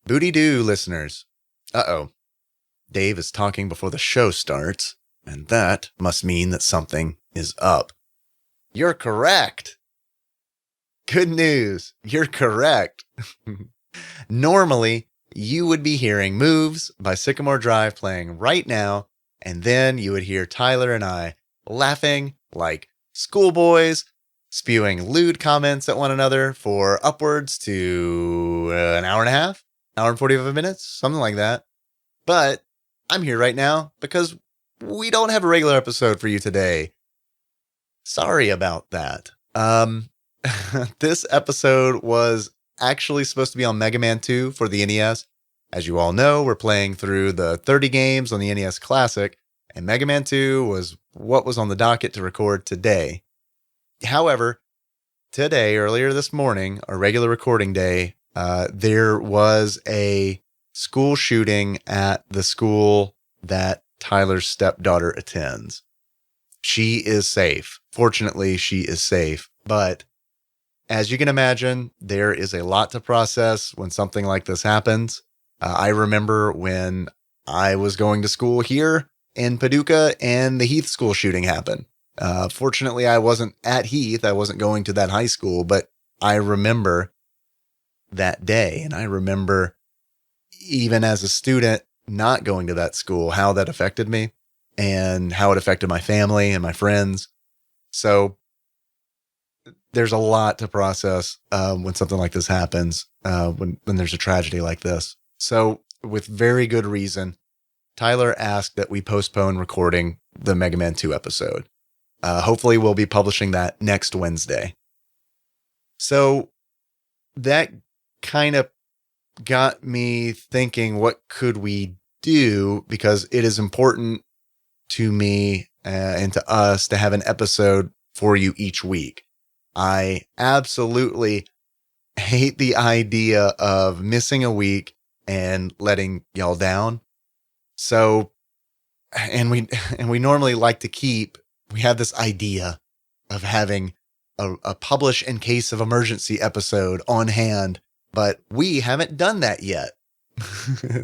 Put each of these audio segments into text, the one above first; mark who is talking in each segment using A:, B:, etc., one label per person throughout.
A: Booty doo, listeners. Uh-oh. Dave is talking before the show starts, and that must mean that something is up. You're correct. Good news. You're correct. Normally, you would be hearing Moves by Sycamore Drive playing right now, and then you would hear Tyler and I laughing like schoolboys, spewing lewd comments at one another for upwards to an hour and a half, hour and 45 minutes, something like that. But I'm here right now because we don't have a regular episode for you today. Sorry about that. This episode was actually supposed to be on Mega Man 2 for the NES. As you all know, we're playing through the 30 games on the NES Classic, and Mega Man 2 was what was on the docket to record today. However, today, earlier this morning, our regular recording day, there was a school shooting at the school that Tyler's stepdaughter attends. She is safe. Fortunately, she is safe. But as you can imagine, there is a lot to process when something like this happens. I remember when I was going to school here in Paducah and the Heath school shooting happened. Fortunately, I wasn't at Heath. I wasn't going to that high school, but I remember that day. And I remember even as a student not going to that school, how that affected me and how it affected my family and my friends. So there's a lot to process when something like this happens, when there's a tragedy like this. So with very good reason, Tyler asked that we postpone recording the Mega Man 2 episode. Hopefully we'll be publishing that next Wednesday. So that kind of got me thinking, what could we do? Because it is important to me and to us to have an episode for you each week. I absolutely hate the idea of missing a week and letting y'all down. So, and we normally like to we have this idea of having a publish in case of emergency episode on hand, but we haven't done that yet.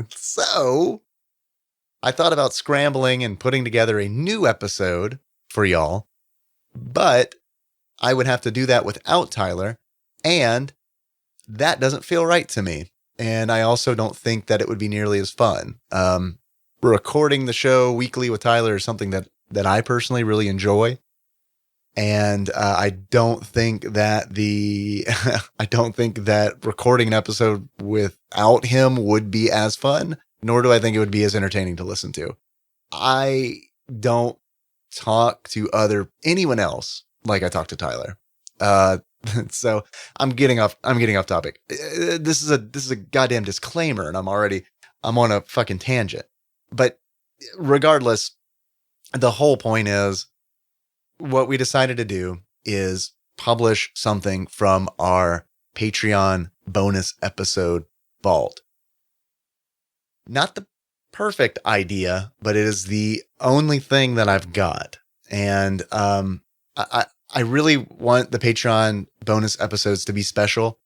A: So I thought about scrambling and putting together a new episode for y'all, but I would have to do that without Tyler, and that doesn't feel right to me. And I also don't think that it would be nearly as fun. Recording the show weekly with Tyler is something that I personally really enjoy. And I don't think that I don't think that recording an episode without him would be as fun, nor do I think it would be as entertaining to listen to. I don't talk to anyone else like I talk to Tyler. So I'm getting off topic. This is a goddamn disclaimer, and I'm on a fucking tangent. But regardless, the whole point is, what we decided to do is publish something from our Patreon bonus episode vault. Not the perfect idea, but it is the only thing that I've got. And I really want the Patreon bonus episodes to be special.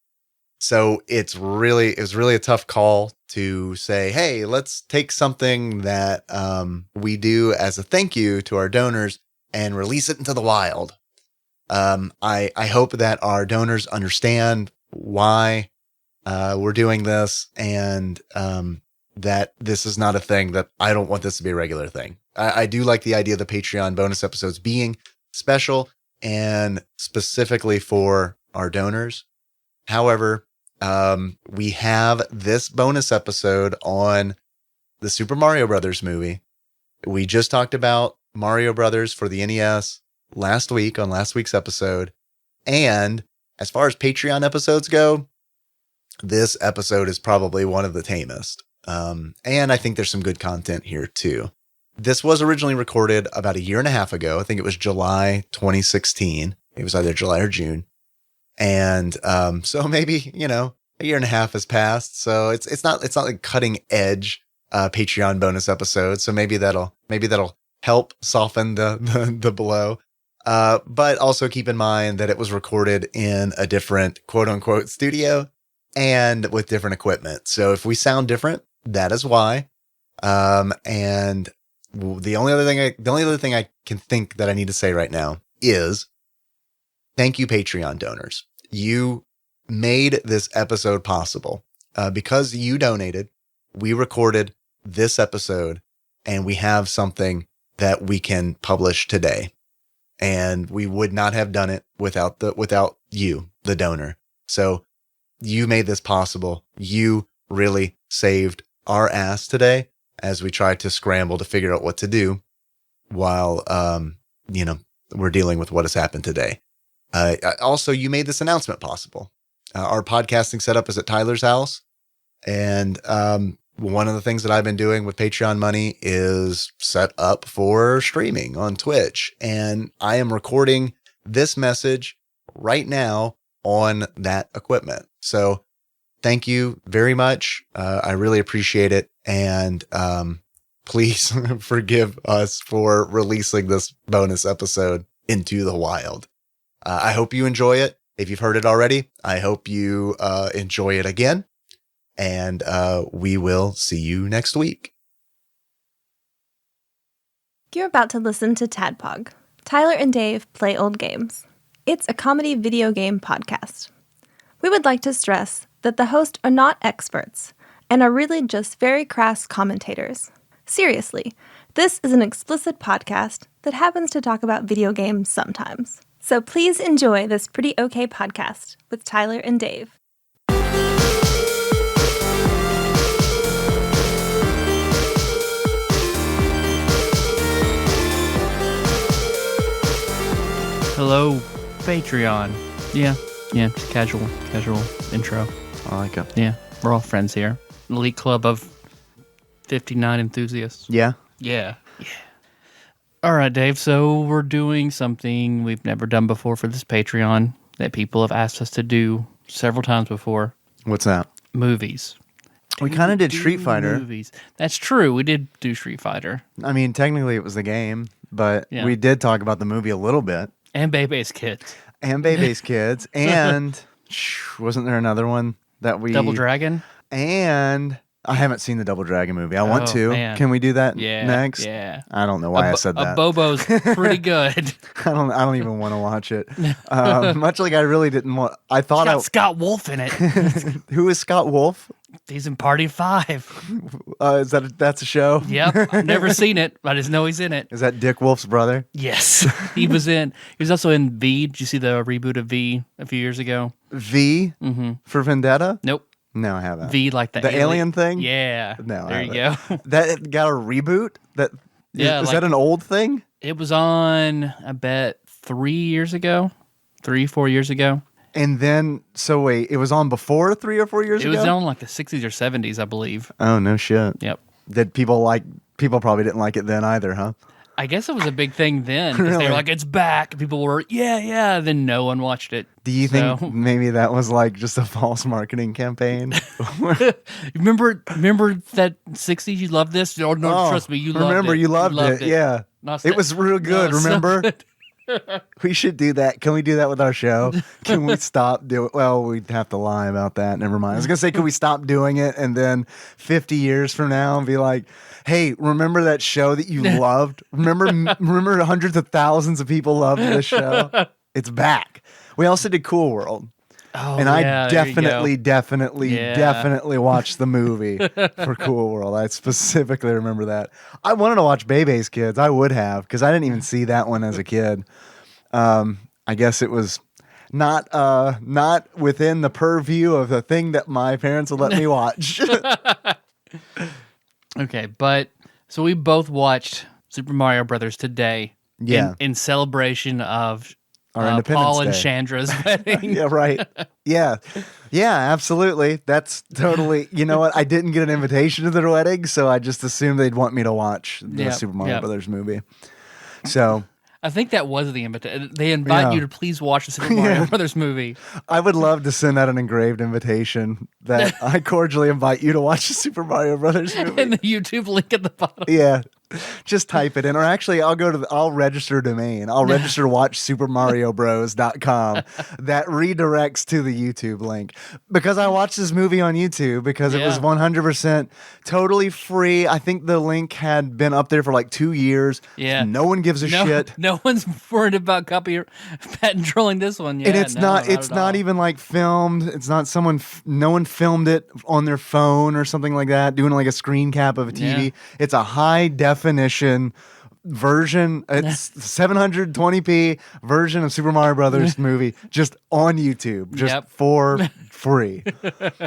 A: So it was really a tough call to say, hey, let's take something that we do as a thank you to our donors and release it into the wild. I hope that our donors understand why we're doing this, and that this is not a thing that I don't want this to be a regular thing. I do like the idea of the Patreon bonus episodes being special and specifically for our donors. However, we have this bonus episode on the Super Mario Brothers movie. We just talked about Mario Brothers for the NES last week on last week's episode. And as far as Patreon episodes go, this episode is probably one of the tamest. And I think there's some good content here too. This was originally recorded about a year and a half ago. I think it was July 2016. It was either July or June. And so maybe, a year and a half has passed. So it's not like cutting edge Patreon bonus episode. So maybe that'll help soften the blow. But also keep in mind that it was recorded in a different quote unquote studio. and with different equipment. So if we sound different, that is why. And the only other thing I can think that I need to say right now is thank you, Patreon donors. You made this episode possible. Because you donated, we recorded this episode and we have something that we can publish today. And we would not have done it without you, the donor. So you made this possible. You really saved our ass today as we tried to scramble to figure out what to do while, we're dealing with what has happened today. Also, you made this announcement possible. Our podcasting setup is at Tyler's house. And one of the things that I've been doing with Patreon money is set up for streaming on Twitch. And I am recording this message right now on that equipment. So thank you very much. I really appreciate it. And please forgive us for releasing this bonus episode into the wild. I hope you enjoy it. If you've heard it already, I hope you enjoy it again. And we will see you next week.
B: You're about to listen to TADPOG. Tyler and Dave play old games. It's a comedy video game podcast. We would like to stress that the hosts are not experts and are really just very crass commentators. Seriously, this is an explicit podcast that happens to talk about video games sometimes. So please enjoy this pretty okay podcast with Tyler and Dave.
C: Hello, Patreon. Yeah, just casual intro.
A: I like it.
C: Yeah, we're all friends here. Elite club of 59 enthusiasts.
A: Yeah.
C: Yeah. All right, Dave, so we're doing something we've never done before for this Patreon that people have asked us to do several times before.
A: What's that?
C: Movies.
A: We kind of did Street Fighter.
C: Movies. That's true. We did do Street Fighter.
A: I mean, technically it was the game, but
C: Yeah.
A: we did talk about the movie a little bit.
C: And Bebe's Kids.
A: And Bebe's Kids. And wasn't there another one that we...
C: Double Dragon?
A: And I haven't seen the Double Dragon movie. I want
C: Oh,
A: to.
C: man.
A: Can we do that
C: Yeah.
A: next?
C: Yeah.
A: I don't know why I said that.
C: A Bobo's pretty good.
A: I don't even want to watch it. Much like I really didn't want... I thought
C: It's got Scott Wolf in it.
A: Who is Scott Wolf?
C: He's in Party 5.
A: That's a show?
C: Yep. I've never seen it. I just know he's in it.
A: Is that Dick Wolf's brother?
C: Yes. He was also in V. Did you see the reboot of V a few years ago?
A: V for Vendetta?
C: Nope.
A: No, I haven't.
C: V like the
A: alien thing?
C: Yeah.
A: No,
C: There
A: I
C: you
A: haven't.
C: go.
A: That got a reboot?
C: Yeah,
A: Is
C: like-
A: that an old thing?
C: It was on, I bet, 4 years ago.
A: And then, so wait, it was on before 3 or 4 years
C: It
A: ago?
C: was on like the 60s or 70s, I believe.
A: Oh, no shit.
C: Yep.
A: Did people probably didn't like it then either, huh?
C: I guess it was a big thing then. 'Cause they
A: Really?
C: were like, it's back. People were, yeah. Then no one watched it.
A: Do you think
C: So-
A: maybe that was like just a false marketing campaign?
C: Remember that 60s? You loved this? Oh, no, trust me, you loved it.
A: Remember, you loved it. Yeah.
C: Nostal-
A: It was real good, remember? We should do that. Can we do that with our show? Can we stop doing? Well, we'd have to lie about that. Never mind. I was gonna say, can we stop doing it and then 50 years from now and be like, "Hey, remember that show that you loved? Remember hundreds of thousands of people loved this show? It's back." We also did Cool World.
C: Oh,
A: And
C: yeah,
A: I
C: there you go.
A: definitely watched the movie for Cool World. I specifically remember that. I wanted to watch Bebe's Kids. I would have, because I didn't even see that one as a kid. I guess it was not within the purview of the thing that my parents would let me watch.
C: Okay, but so we both watched Super Mario Brothers today.
A: Yeah.
C: In celebration of
A: Our Independence
C: Paul and
A: Day.
C: Chandra's wedding.
A: Yeah, right. Yeah, absolutely. That's totally. You know what? I didn't get an invitation to their wedding, so I just assumed they'd want me to watch the
C: Yep,
A: Super Mario
C: yep.
A: Brothers movie. So
C: I think that was the invitation. They invite you to please watch the Super Mario Brothers movie.
A: I would love to send out an engraved invitation that I cordially invite you to watch the Super Mario Brothers movie.
C: And the YouTube link at the bottom.
A: Yeah, Just type it in, or actually, I'll register a domain. I'll register watchsupermarriobros.com. That redirects to the YouTube link because I watched this movie on YouTube because it was 100% totally free. I think the link had been up there for like 2 years.
C: Yeah,
A: no one gives a shit.
C: No one's worried about patent trolling this one. Yeah,
A: And it's not even like filmed. It's not no one filmed it on their phone or something like that, doing like a screen cap of a TV.
C: Yeah.
A: It's a high definition version. It's 720p version of Super Mario Brothers movie just on YouTube, just for free.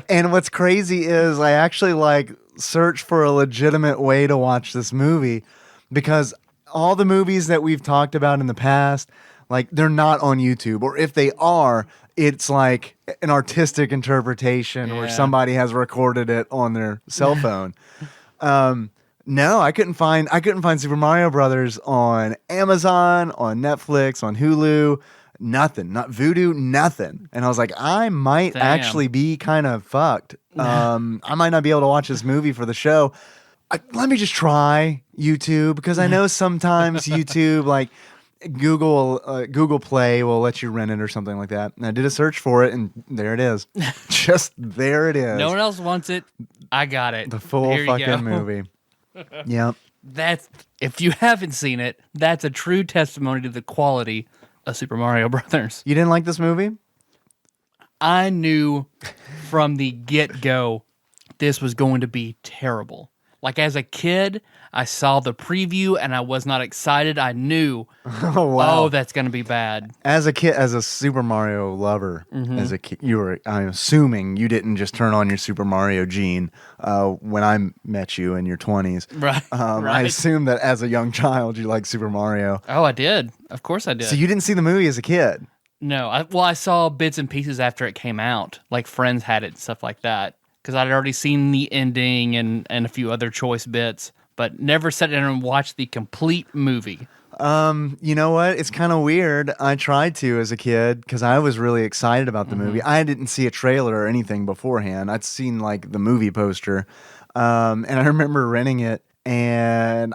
A: And what's crazy is I actually like search for a legitimate way to watch this movie because all the movies that we've talked about in the past, like they're not on YouTube, or if they are, it's like an artistic interpretation or somebody has recorded it on their cell phone. No, I couldn't find Super Mario Brothers on Amazon, on Netflix, on Hulu, nothing, not Vudu, nothing. And I was like, I might actually be kind of fucked. I might not be able to watch this movie for the show. Let me just try YouTube because I know sometimes YouTube, like Google Play will let you rent it or something like that. And I did a search for it, and there it is. Just there it is.
C: No one else wants it. I got it.
A: The full fucking movie. Yep.
C: If you haven't seen it, that's a true testimony to the quality of Super Mario Brothers.
A: You didn't like this movie?
C: I knew from the get-go this was going to be terrible. Like as a kid, I saw the preview and I was not excited. I knew, that's going to be bad.
A: As a kid, as a Super Mario lover, as a kid, I'm assuming you didn't just turn on your Super Mario gene when I met you in your 20s.
C: Right.
A: I assume that as a young child, you liked Super Mario.
C: Oh, I did. Of course I did.
A: So you didn't see the movie as a kid?
C: No. I saw bits and pieces after it came out. Like friends had it and stuff like that. Because I'd already seen the ending and a few other choice bits, but never sat down and watched the complete movie.
A: You know what? It's kind of weird. I tried to as a kid because I was really excited about the movie. I didn't see a trailer or anything beforehand. I'd seen like the movie poster, and I remember renting it, and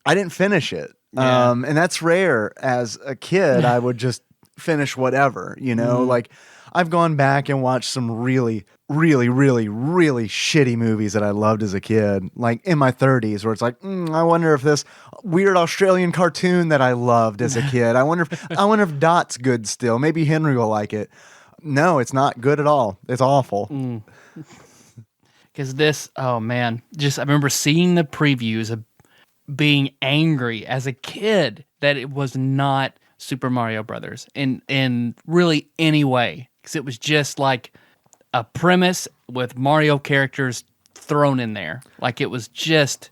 A: I didn't finish it.
C: Yeah.
A: And that's rare. As a kid, I would just finish whatever, like I've gone back and watched some really, really, really, really shitty movies that I loved as a kid, like in my 30s, where it's like, I wonder if this weird Australian cartoon that I loved as a kid, I wonder if Dot's good still. Maybe Henry will like it. No, it's not good at all. It's awful.
C: Because this, oh man, I remember seeing the previews of being angry as a kid that it was not Super Mario Brothers in really any way. Because it was just like a premise with Mario characters thrown in there. Like it was just...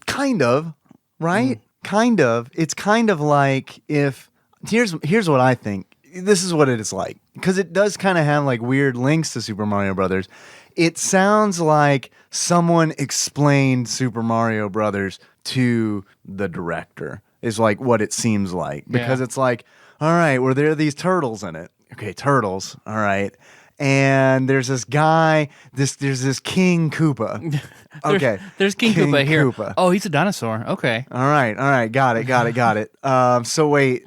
A: Kind of, right? Kind of. It's kind of like if... Here's what I think. This is what it is like. Because it does kind of have like weird links to Super Mario Brothers. It sounds like someone explained Super Mario Brothers to the director. Is like what it seems like. Because it's like, all right, well, there are these turtles in it. Okay, turtles. All right. And there's this guy, there's this King Koopa. Okay.
C: There's King Koopa here.
A: Koopa.
C: Oh, he's a dinosaur. Okay.
A: All right. Got it. So wait,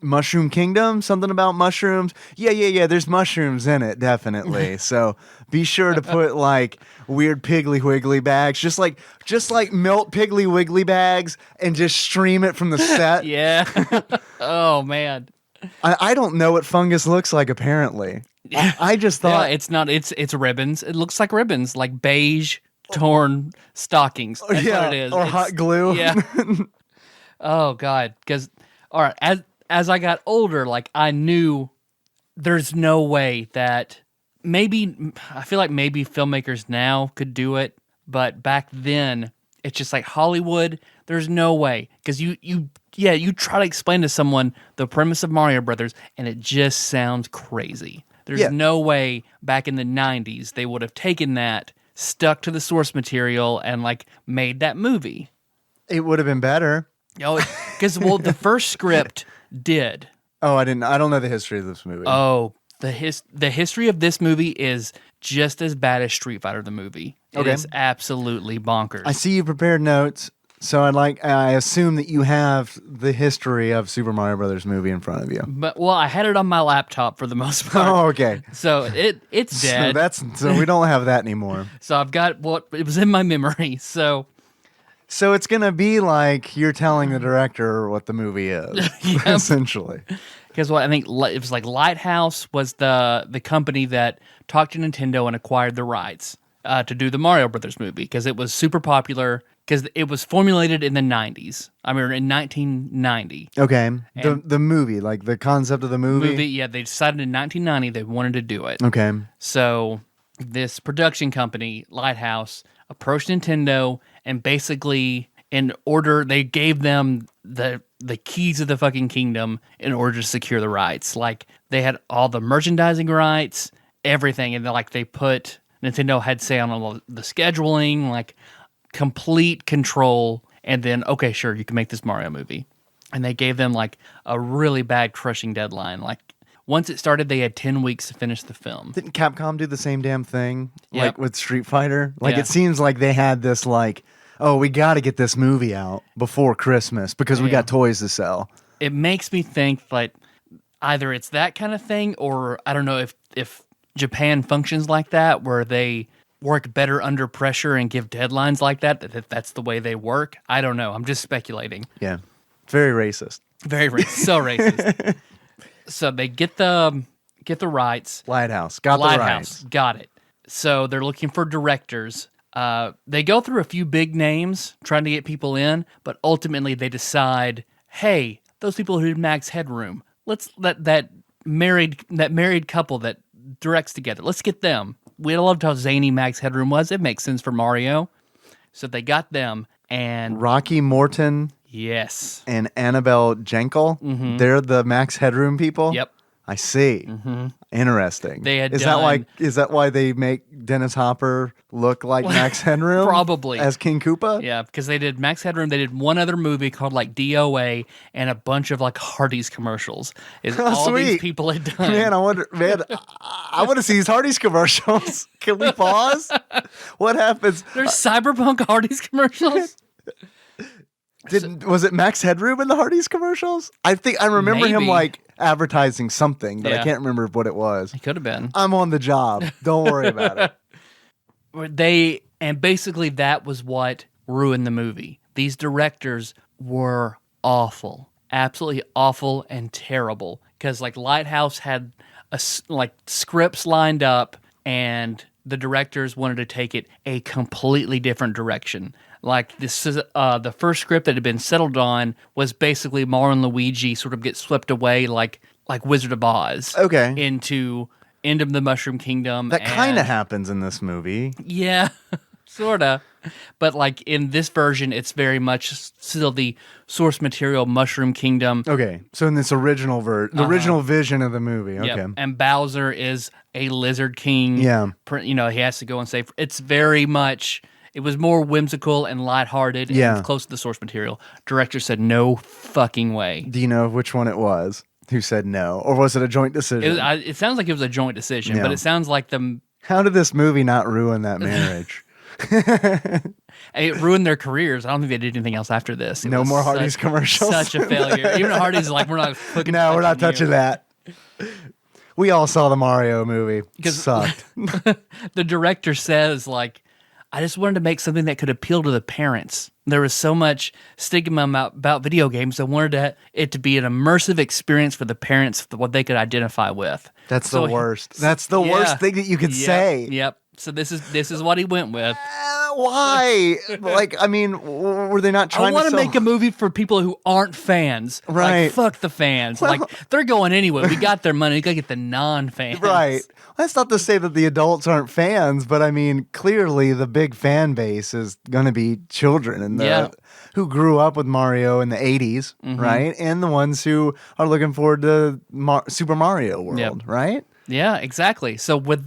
A: Mushroom Kingdom? Something about mushrooms? Yeah. There's mushrooms in it, definitely. So be sure to put like weird Piggly Wiggly bags, just like melt Piggly Wiggly bags and just stream it from the set.
C: Yeah. Oh, man.
A: I don't know what fungus looks like, apparently. I just thought...
C: Yeah, it's not. It's ribbons. It looks like ribbons, like beige, torn stockings. That's what it is.
A: Or hot glue.
C: Yeah. Oh, God. Because, all right, as I got older, like, I knew there's no way that... I feel like maybe filmmakers now could do it, but back then, it's just like Hollywood, there's no way. Because you try to explain to someone the premise of Mario Brothers, and it just sounds crazy. There's no way back in the 90s they would have taken that, stuck to the source material, and like made that movie.
A: It would have been better.
C: Oh, because the first script did.
A: Oh, I don't know the history of this movie.
C: Oh, the history of this movie is just as bad as Street Fighter the movie. It is absolutely bonkers.
A: I see you prepared notes.
D: So I assume that you have the history of Super Mario Brothers movie in front of you.
C: But I had it on my laptop for the most part.
D: Oh, okay.
C: So it's dead.
D: So we don't have that anymore.
C: So I've got it was in my memory. So
D: it's gonna be like you're telling the director what the movie is, essentially.
C: Because I think it was like Lighthouse was the company that talked to Nintendo and acquired the rights to do the Mario Brothers movie because it was super popular. Because it was formulated in the 90s. I mean, in 1990.
D: Okay. The movie, like the concept of the movie?
C: Yeah, they decided in 1990 they wanted to do it.
D: Okay.
C: So this production company, Lighthouse, approached Nintendo and basically they gave them the keys of the fucking kingdom in order to secure the rights. Like, they had all the merchandising rights, everything. And Nintendo had say on all the scheduling, like, complete control, and then, okay, sure, you can make this Mario movie. And they gave them like a really bad crushing deadline. Like, once it started, they had 10 weeks to finish the film.
D: Didn't Capcom do the same damn thing?
C: Yep.
D: Like with Street Fighter? Like,
C: Yeah.
D: It seems like they had this like, oh, we got to get this movie out before Christmas because we got toys to sell.
C: It makes me think like either it's that kind of thing, or I don't know if Japan functions like that, where they work better under pressure and give deadlines like that's the way they work. I don't know. I'm just speculating.
D: Yeah. Very racist.
C: Very racist. So racist. So they get the rights.
D: Lighthouse. Got the rights.
C: Got it. So they're looking for directors. They go through a few big names trying to get people in, but ultimately they decide, hey, those people who did Max Headroom, let's let that married couple that directs together, let's get them. We loved how zany Max Headroom was. It makes sense for Mario. So they got them, and
D: Rocky Morton
C: yes,
D: and Annabelle Jankel.
C: Mm-hmm.
D: They're the Max Headroom people?
C: Yep.
D: I see.
C: Mm-hmm.
D: Interesting.
C: They had
D: is that why they make Dennis Hopper look like Max Headroom?
C: Probably.
D: As King Koopa?
C: Yeah, because they did Max Headroom. They did one other movie called like DOA and a bunch of like Hardee's commercials. Is all
D: sweet.
C: these people had done.
D: Man, I want to see these Hardee's commercials. Can we pause? What happens?
C: There's cyberpunk Hardee's commercials.
D: Was it Max Headroom in the Hardee's commercials? I think I remember him
C: Maybe.
D: like advertising something, but I
C: Yeah.
D: can't remember what it was.
C: It could have been.
D: I'm on the job. Don't worry about it.
C: And basically that was what ruined the movie. These directors were awful, absolutely awful and terrible. Because like Lighthouse had scripts lined up, and the directors wanted to take it a completely different direction. Like this is the first script that had been settled on was basically Mario and Luigi sort of get swept away like Wizard of Oz.
D: Okay.
C: Into End of the Mushroom Kingdom.
D: That kind of happens in this movie.
C: Yeah, sorta. But like in this version, it's very much still the source material Mushroom Kingdom.
D: Okay, so in this original original vision of the movie. Okay.
C: Yep. And Bowser is a Lizard King.
D: Yeah.
C: He has to go and save. It's very much. It was more whimsical and lighthearted and close to the source material. Director said, no fucking way.
D: Do you know which one it was? Who said no? Or was it a joint decision?
C: It sounds like it was a joint decision,
D: Yeah.
C: but it sounds like
D: How did this movie not ruin that marriage?
C: it ruined their careers. I don't think they did anything else after this. It
D: No
C: was
D: more Hardee's commercials?
C: Such a failure. Even Hardee's is like, we're not cooking.
D: No, we're not touching that. We all saw the Mario movie. It sucked.
C: The director says, like, I just wanted to make something that could appeal to the parents. There was so much stigma about video games. I wanted it to be an immersive experience for the parents, what they could identify with.
D: That's the worst. That's the worst thing that you could say.
C: Yep. So this is what he went with.
D: Why? Were they not trying
C: I want
D: to
C: to make a movie for people who aren't fans.
D: Right.
C: Like, fuck the fans. Like, they're going anyway. We got their money. We got to get the non-fans.
D: Right. That's not to say that the adults aren't fans, but I mean, clearly the big fan base is going to be children who grew up with Mario in the 80s, right? And the ones who are looking forward to Super Mario World, right?
C: Yeah, exactly. So when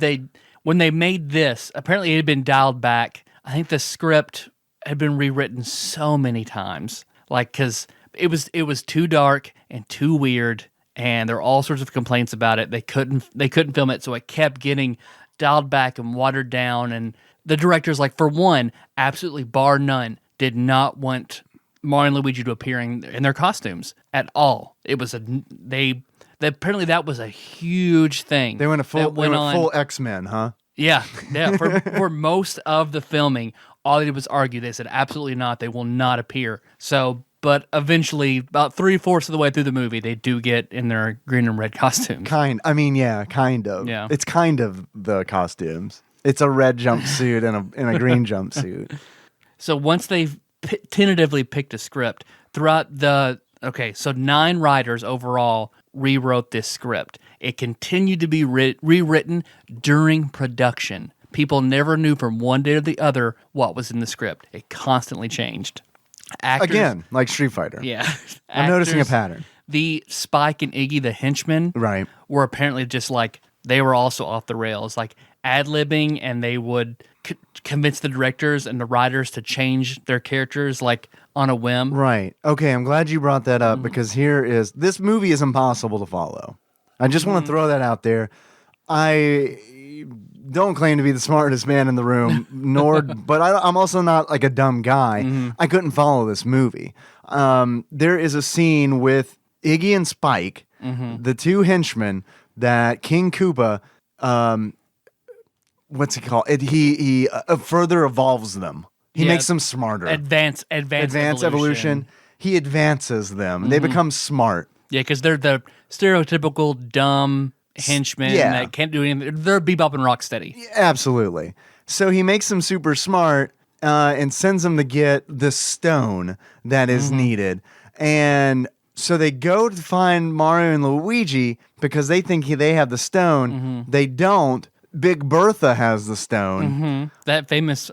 C: they made this, apparently it had been dialed back. I think the script had been rewritten so many times, like because it was too dark and too weird, and there were all sorts of complaints about it. They couldn't film it, so it kept getting dialed back and watered down. And the directors, like for one, absolutely bar none, did not want Mario and Luigi to appearing in their costumes at all. It was apparently that was a huge thing.
D: They went full X-Men, huh?
C: Yeah. For most of the filming, all they did was argue. They said absolutely not. They will not appear. So, but eventually, about 3/4 of the way through the movie, they do get in their green and red costumes.
D: Kind of.
C: Yeah.
D: It's kind of the costumes. It's a red jumpsuit and a green jumpsuit.
C: So once they've tentatively picked a script throughout so 9 writers overall rewrote this script. It continued to be rewritten during production. People never knew from one day to the other what was in the script. It constantly changed. Actors,
D: again, like Street Fighter.
C: Yeah.
D: I'm noticing a pattern.
C: The Spike and Iggy, the henchmen,
D: right,
C: were apparently just like, they were also off the rails, like ad-libbing, and they would convince the directors and the writers to change their characters like on a whim.
D: Right. Okay, I'm glad you brought that up because this movie is impossible to follow. I just want to throw that out there. I don't claim to be the smartest man in the room, but I'm also not like a dumb guy. I couldn't follow this movie. There is a scene with Iggy and Spike, the 2 henchmen, that King Koopa, what's it called? He further evolves them. He makes them smarter.
C: Advanced
D: evolution. He advances them. They become smart.
C: Yeah, because they're the stereotypical dumb henchmen that can't do anything. They're Bebop and Rocksteady.
D: Yeah, absolutely. So he makes them super smart and sends them to get the stone that is needed. And so they go to find Mario and Luigi because they think they have the stone. They don't. Big Bertha has the stone.
C: That famous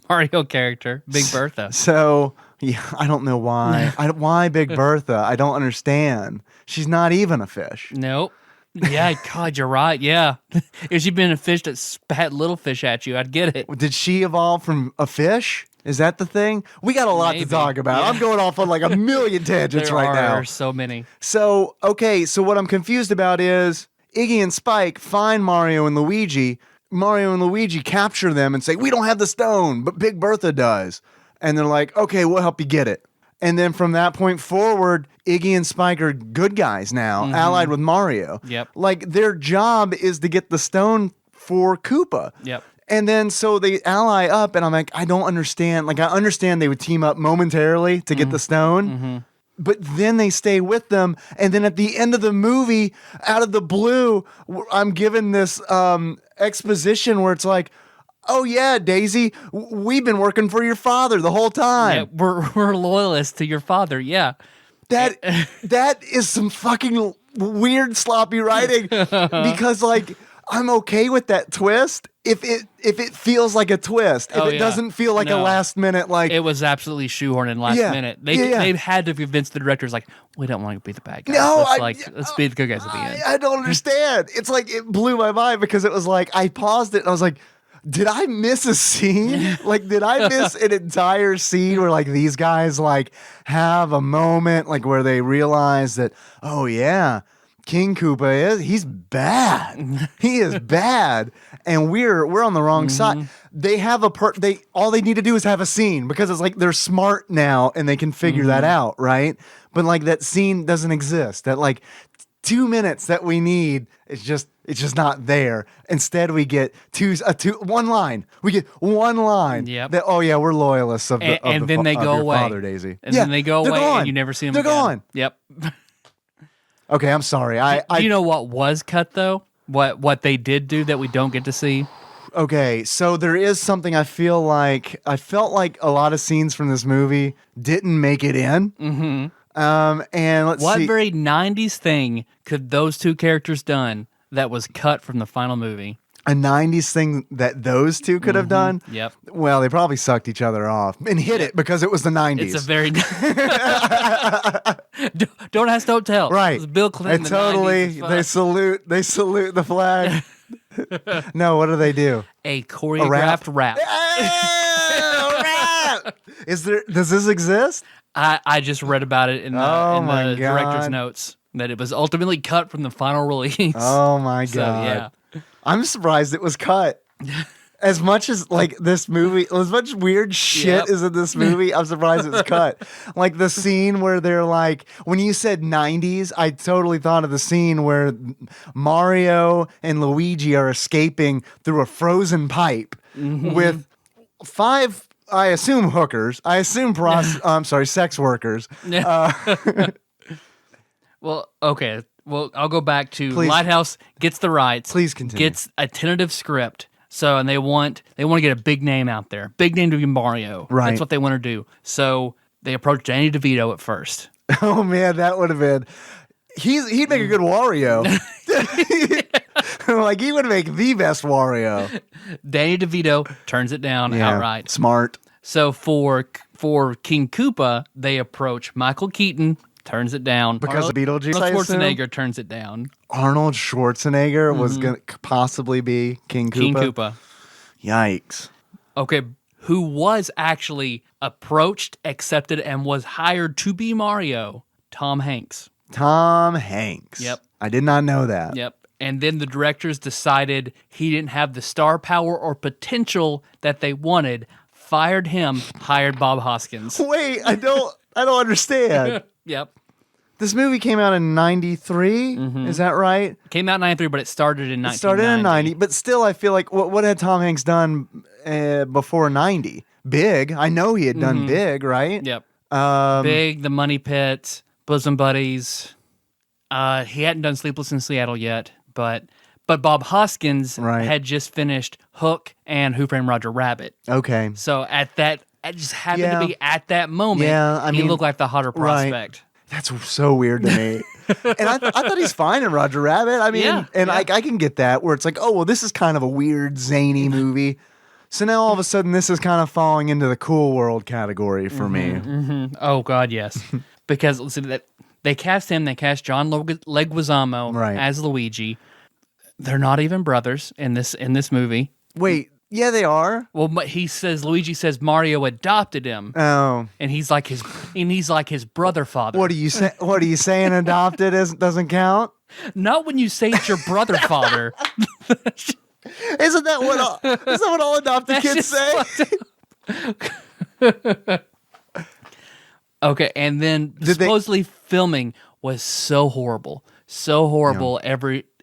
C: Mario character, Big Bertha.
D: So, yeah, I don't know why. Why Big Bertha? I don't understand. She's not even a fish.
C: Nope. Yeah, God, you're right. Yeah. If she'd been a fish that spat little fish at you, I'd get it.
D: Did she evolve from a fish? Is that the thing? We got a lot to talk about. Yeah. I'm going off on like a million tangents right now.
C: There are so many.
D: So, okay, so what I'm confused about is Iggy and Spike find Mario and Luigi. Mario and Luigi capture them and say, we don't have the stone, but Big Bertha does. And they're like, okay, we'll help you get it. And then from that point forward, Iggy and Spike are good guys now, allied with Mario.
C: Yep.
D: Like their job is to get the stone for Koopa.
C: Yep.
D: And then so they ally up, and I'm like, I don't understand. Like I understand they would team up momentarily to get the stone, but then they stay with them. And then at the end of the movie, out of the blue, I'm given this exposition where it's like, oh yeah, Daisy, we've been working for your father the whole time.
C: Yeah, we're loyalists to your father. Yeah,
D: that is some fucking weird sloppy writing because like I'm okay with that twist if it feels like a twist. If it doesn't feel like a last minute like
C: it was absolutely shoehorned in last minute. They had to convince the directors like we don't want to be the bad guys.
D: No,
C: let's be the good guys at the end.
D: I don't understand. It's like it blew my mind because it was like I paused it and I was like, did I miss a scene? Like, did I miss an entire scene where like these guys like have a moment like where they realize that, oh yeah, King Koopa he's bad. He is bad. And we're on the wrong side. They have all they need to do is have a scene because it's like they're smart now and they can figure that out, right? But like that scene doesn't exist. That like 2 minutes that we need it's just not there. Instead, we get one line. We get one line.
C: Yep.
D: That, oh yeah, we're loyalists of
C: then they go away.
D: Father, Daisy.
C: And then they go away,
D: gone.
C: and you never see them
D: they're
C: again.
D: Gone.
C: Yep.
D: Okay, I'm sorry.
C: Do you know what was cut though? What they did do that we don't get to see?
D: Okay, so there is something I felt like a lot of scenes from this movie didn't make it in. And let's see.
C: What very 90s thing could those two characters done that was cut from the final movie?
D: A 90s thing that those two could have done?
C: Yep.
D: Well, they probably sucked each other off and hit it because it was the 90s.
C: It's a very... don't ask, don't tell.
D: Right.
C: It was Bill Clinton.
D: They salute the flag. No, what do they do?
C: A choreographed rap.
D: Rap! Does this exist?
C: I just read about it in the director's notes that it was ultimately cut from the final release.
D: Oh my God.
C: So, yeah.
D: I'm surprised it was cut. As much as like this movie, as much weird shit is in this movie, I'm surprised it's cut. Like the scene where they're like, when you said 90s, I totally thought of the scene where Mario and Luigi are escaping through a frozen pipe with 5, I assume hookers, I assume sex workers.
C: Well, okay. Well, I'll go back to Lighthouse gets the rights.
D: Please continue.
C: Gets a tentative script. So, and they want to get a big name out there. Big name to be Mario.
D: Right.
C: That's what they want to do. So, they approached Danny DeVito at first.
D: Oh man, that would have been. He'd make a good Wario. Like he would make the best Wario.
C: Danny DeVito turns it down outright.
D: Smart.
C: So for King Koopa, they approach Michael Keaton, turns it down.
D: Because of Beetlejuice,
C: Arnold Schwarzenegger turns it down.
D: Arnold Schwarzenegger was going to possibly be King Koopa.
C: King Koopa.
D: Yikes.
C: Okay, who was actually approached, accepted, and was hired to be Mario? Tom Hanks.
D: Tom Hanks.
C: Yep.
D: I did not know that.
C: Yep. And then the directors decided he didn't have the star power or potential that they wanted, fired him, hired Bob Hoskins.
D: Wait, I don't understand.
C: Yep.
D: This movie came out in 93, is that right?
C: Came out in 93, but it started in 1990.
D: It started in 90, but still I feel like, what had Tom Hanks done before 90? Big. I know he had done Big, right?
C: Yep. Big, The Money Pit, Bosom Buddies. He hadn't done Sleepless in Seattle yet, but Bob Hoskins had just finished Hook and Who Framed Roger Rabbit.
D: Okay.
C: So it just happened to be at that moment, he looked like the hotter prospect.
D: That's so weird to me. And I thought he's fine in Roger Rabbit. I mean, I can get that where it's like, oh, well, this is kind of a weird, zany movie. So now all of a sudden this is kind of falling into the cool world category for me.
C: Oh, God, yes. Because listen, that they cast him, they cast John Leguizamo as Luigi. They're not even brothers in this movie.
D: Wait, yeah, they are.
C: Well, Luigi says Mario adopted him.
D: Oh,
C: and he's like his brother father.
D: What are you saying? What are you saying? Adopted doesn't count?
C: Not when you say it's your brother father.
D: Isn't that what all adopted kids say?
C: Okay, and then supposedly filming was so horrible.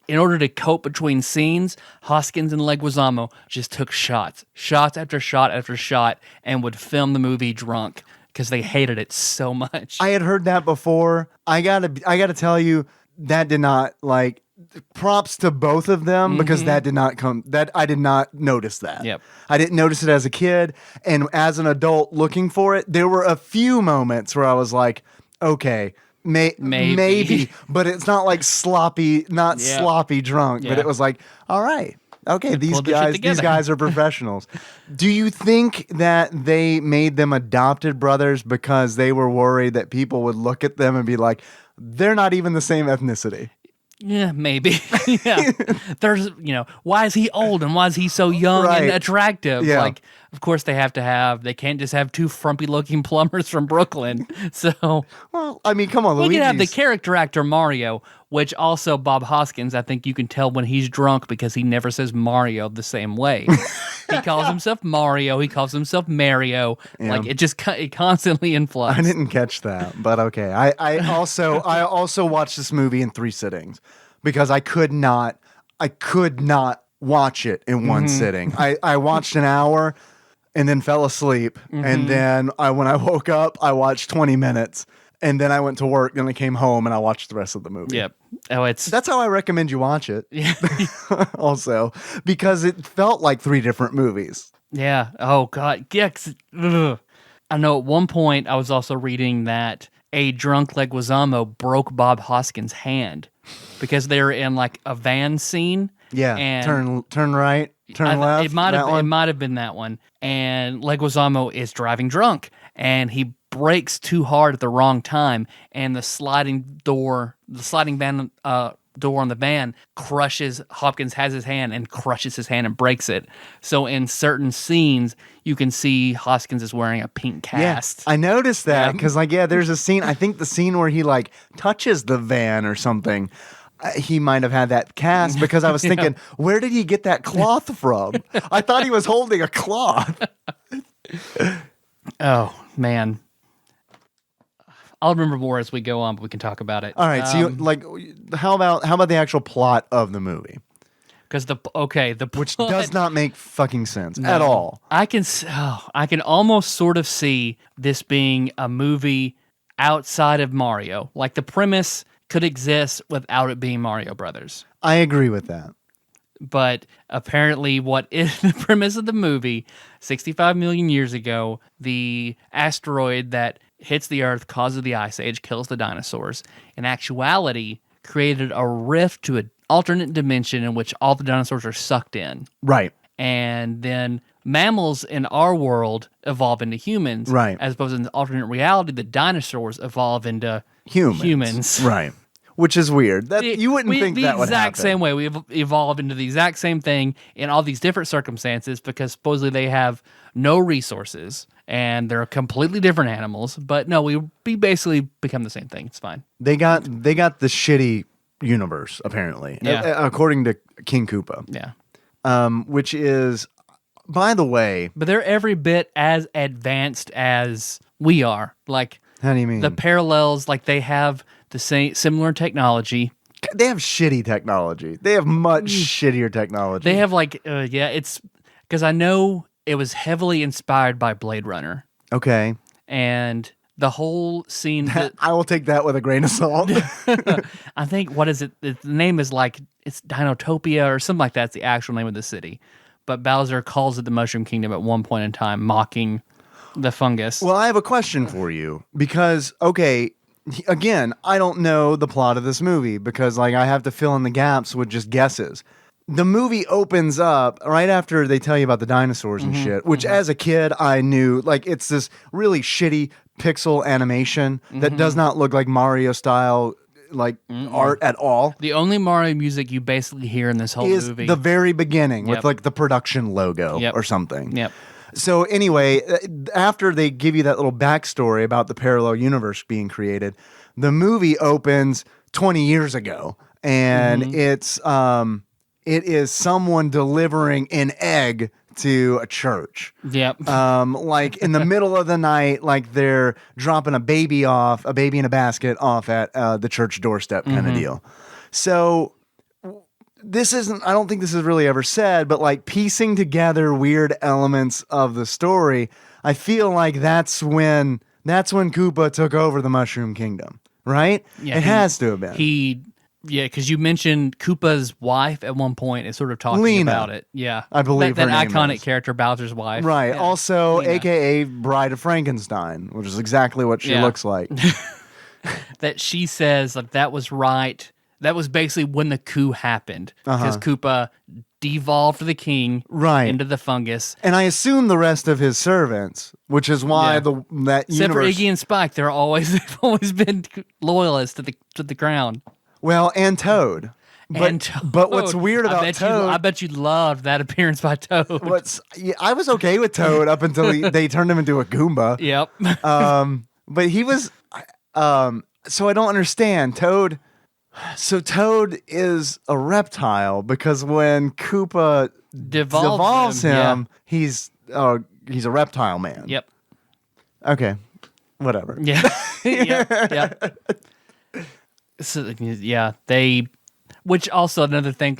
C: In order to cope between scenes, Hoskins and Leguizamo just took shots after shot after shot, and would film the movie drunk because they hated it so much.
D: I had heard that before. I gotta tell you, that did not like. Props to both of them because that did not come. That I did not notice that.
C: Yep.
D: I didn't notice it as a kid, and as an adult looking for it, there were a few moments where I was like, okay. Maybe, but it's not like sloppy drunk. Yeah. But it was like, all right, okay, these guys are professionals. Do you think that they made them adopted brothers because they were worried that people would look at them and be like, they're not even the same ethnicity?
C: Yeah, maybe. Yeah. There's, why is he old and why is he so young and attractive?
D: Yeah.
C: Like, of course they can't just have two frumpy looking plumbers from Brooklyn. So,
D: well, I mean, come on,
C: we can have the character actor Mario, which also Bob Hoskins, I think you can tell when he's drunk because he never says Mario the same way. He calls himself Mario. He calls himself Mario. Yeah. Like it constantly in flux.
D: I didn't catch that, but okay. I also watched this movie in 3 sittings because I could not watch it in one sitting. I watched an hour and then fell asleep, and then when I woke up, I watched 20 minutes. And then I went to work, and I came home, and I watched the rest of the movie.
C: Yep. Oh,
D: that's how I recommend you watch it.
C: Yeah.
D: Also, because it felt like 3 different movies.
C: Yeah. Oh God. Yeah. I know. At one point, I was also reading that a drunk Leguizamo broke Bob Hoskins' hand because they were in like a van scene.
D: Yeah. And turn right, turn left.
C: It might have been that one. And Leguizamo is driving drunk, and he brakes too hard at the wrong time, and the sliding van door on the van crushes. Hopkins has his hand and crushes his hand and breaks it. So in certain scenes, you can see Hoskins is wearing a pink cast.
D: Yeah, I noticed that because there's a scene. I think the scene where he like touches the van or something. he might have had that cast because I was thinking, where did he get that cloth from? I thought he was holding a cloth.
C: Oh, man. I'll remember more as we go on, but we can talk about it.
D: All right, so how about the actual plot of the movie?
C: Because
D: Which does not make fucking sense at all.
C: I can almost sort of see this being a movie outside of Mario. Like the premise could exist without it being Mario Brothers.
D: I agree with that.
C: But apparently what is the premise of the movie, 65 million years ago, the asteroid that hits the Earth, causes the Ice Age, kills the dinosaurs, in actuality created a rift to an alternate dimension in which all the dinosaurs are sucked in.
D: Right.
C: And then mammals in our world evolve into humans.
D: Right.
C: As opposed to in the alternate reality, the dinosaurs evolve into humans.
D: Right. Which is weird. That you wouldn't think that would happen.
C: The exact same way. We evolve into the exact same thing in all these different circumstances because supposedly they have no resources and they're completely different animals. But no, we basically become the same thing. It's fine.
D: They got the shitty universe, apparently.
C: Yeah.
D: According to King Koopa.
C: Yeah.
D: Which is, by the way...
C: But they're every bit as advanced as we are. Like,
D: how do you mean?
C: The parallels, like they have the same similar technology.
D: They have shitty technology. They have much shittier technology.
C: They have it's because I know it was heavily inspired by Blade Runner.
D: Okay.
C: And the whole scene...
D: I will take that with a grain of salt.
C: I think, what is it? The name is it's Dinotopia or something like that. It's the actual name of the city. But Bowser calls it the Mushroom Kingdom at one point in time, mocking the fungus.
D: Well, I have a question for you because, okay, again, I don't know the plot of this movie because I have to fill in the gaps with just guesses. The movie opens up right after they tell you about the dinosaurs and shit, which as a kid I knew, it's this really shitty pixel animation that does not look like Mario style art at all.
C: The only Mario music you basically hear in this whole
D: is
C: movie.
D: The very beginning with the production logo or something.
C: Yep.
D: So anyway, after they give you that little backstory about the parallel universe being created, the movie opens 20 years ago, and it is someone delivering an egg to a church.
C: Yep.
D: In the middle of the night, they're dropping a baby in a basket off at the church doorstep kind of deal. So I don't think this is really ever said, but piecing together weird elements of the story, I feel like that's when Koopa took over the Mushroom Kingdom, right?
C: Yeah,
D: it has to have been.
C: Because you mentioned Koopa's wife at one point is sort of talking
D: Lena,
C: about it. Yeah.
D: I believe
C: that
D: her name
C: iconic
D: is.
C: character, Bowser's wife.
D: Right.
C: Yeah.
D: Also,
C: Lena.
D: AKA Bride of Frankenstein, which is exactly what she looks like.
C: That she says that was right. That was basically when the coup happened because Koopa devolved the king into the fungus.
D: And I assume the rest of his servants, which is why that
C: Except
D: universe...
C: for Iggy and Spike, they've always been loyalists to the crown.
D: Well, and Toad. But what's weird about Toad...
C: I bet you loved that appearance by Toad.
D: I was okay with Toad up until they turned him into a Goomba.
C: Yep.
D: But he was... so I don't understand. Toad is a reptile because when Koopa devolves him, he's a reptile man.
C: Yep.
D: Okay. Whatever.
C: Yeah. yeah. So, which also another thing,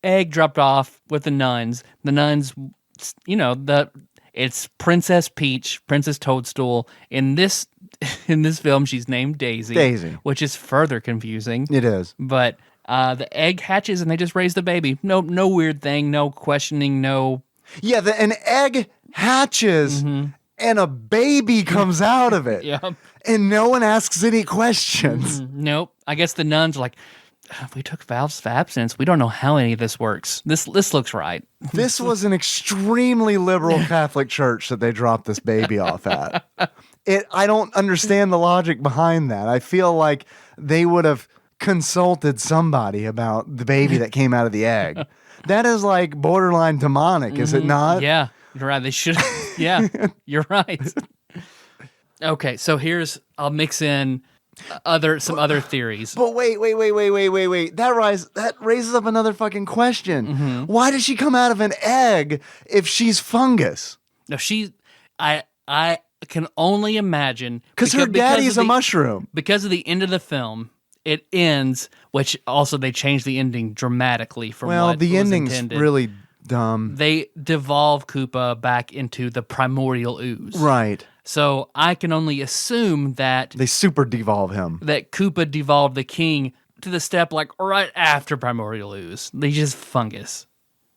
C: Egg dropped off with the nuns. The nuns, it's Princess Peach, Princess Toadstool. In this film, she's named Daisy. Which is further confusing.
D: It is.
C: But the egg hatches and they just raise the baby. No weird thing, no questioning, no...
D: Yeah, an egg hatches and a baby comes out of it.
C: Yep.
D: And no one asks any questions.
C: Nope. I guess the nuns are like, we took vows of abstinence. We don't know how any of this works. This looks right.
D: This was an extremely liberal Catholic church that they dropped this baby off at. I don't understand the logic behind that. I feel like they would have consulted somebody about the baby that came out of the egg. That is borderline demonic, is it not?
C: Yeah, you're right. They should. Yeah, you're right. Okay, so I'll mix in some other theories.
D: But wait. That raises up another fucking question.
C: Mm-hmm.
D: Why does she come out of an egg if she's fungus?
C: No, I can only imagine
D: Because her daddy's a mushroom.
C: Because of the end of the film, it ends, which also they changed the ending dramatically from what
D: the
C: was
D: ending's
C: intended.
D: really dumb.
C: They devolve Koopa back into the primordial ooze.
D: Right.
C: So I can only assume that
D: They super devolve him.
C: that Koopa devolved the king to the step like right after primordial ooze. They just fungus.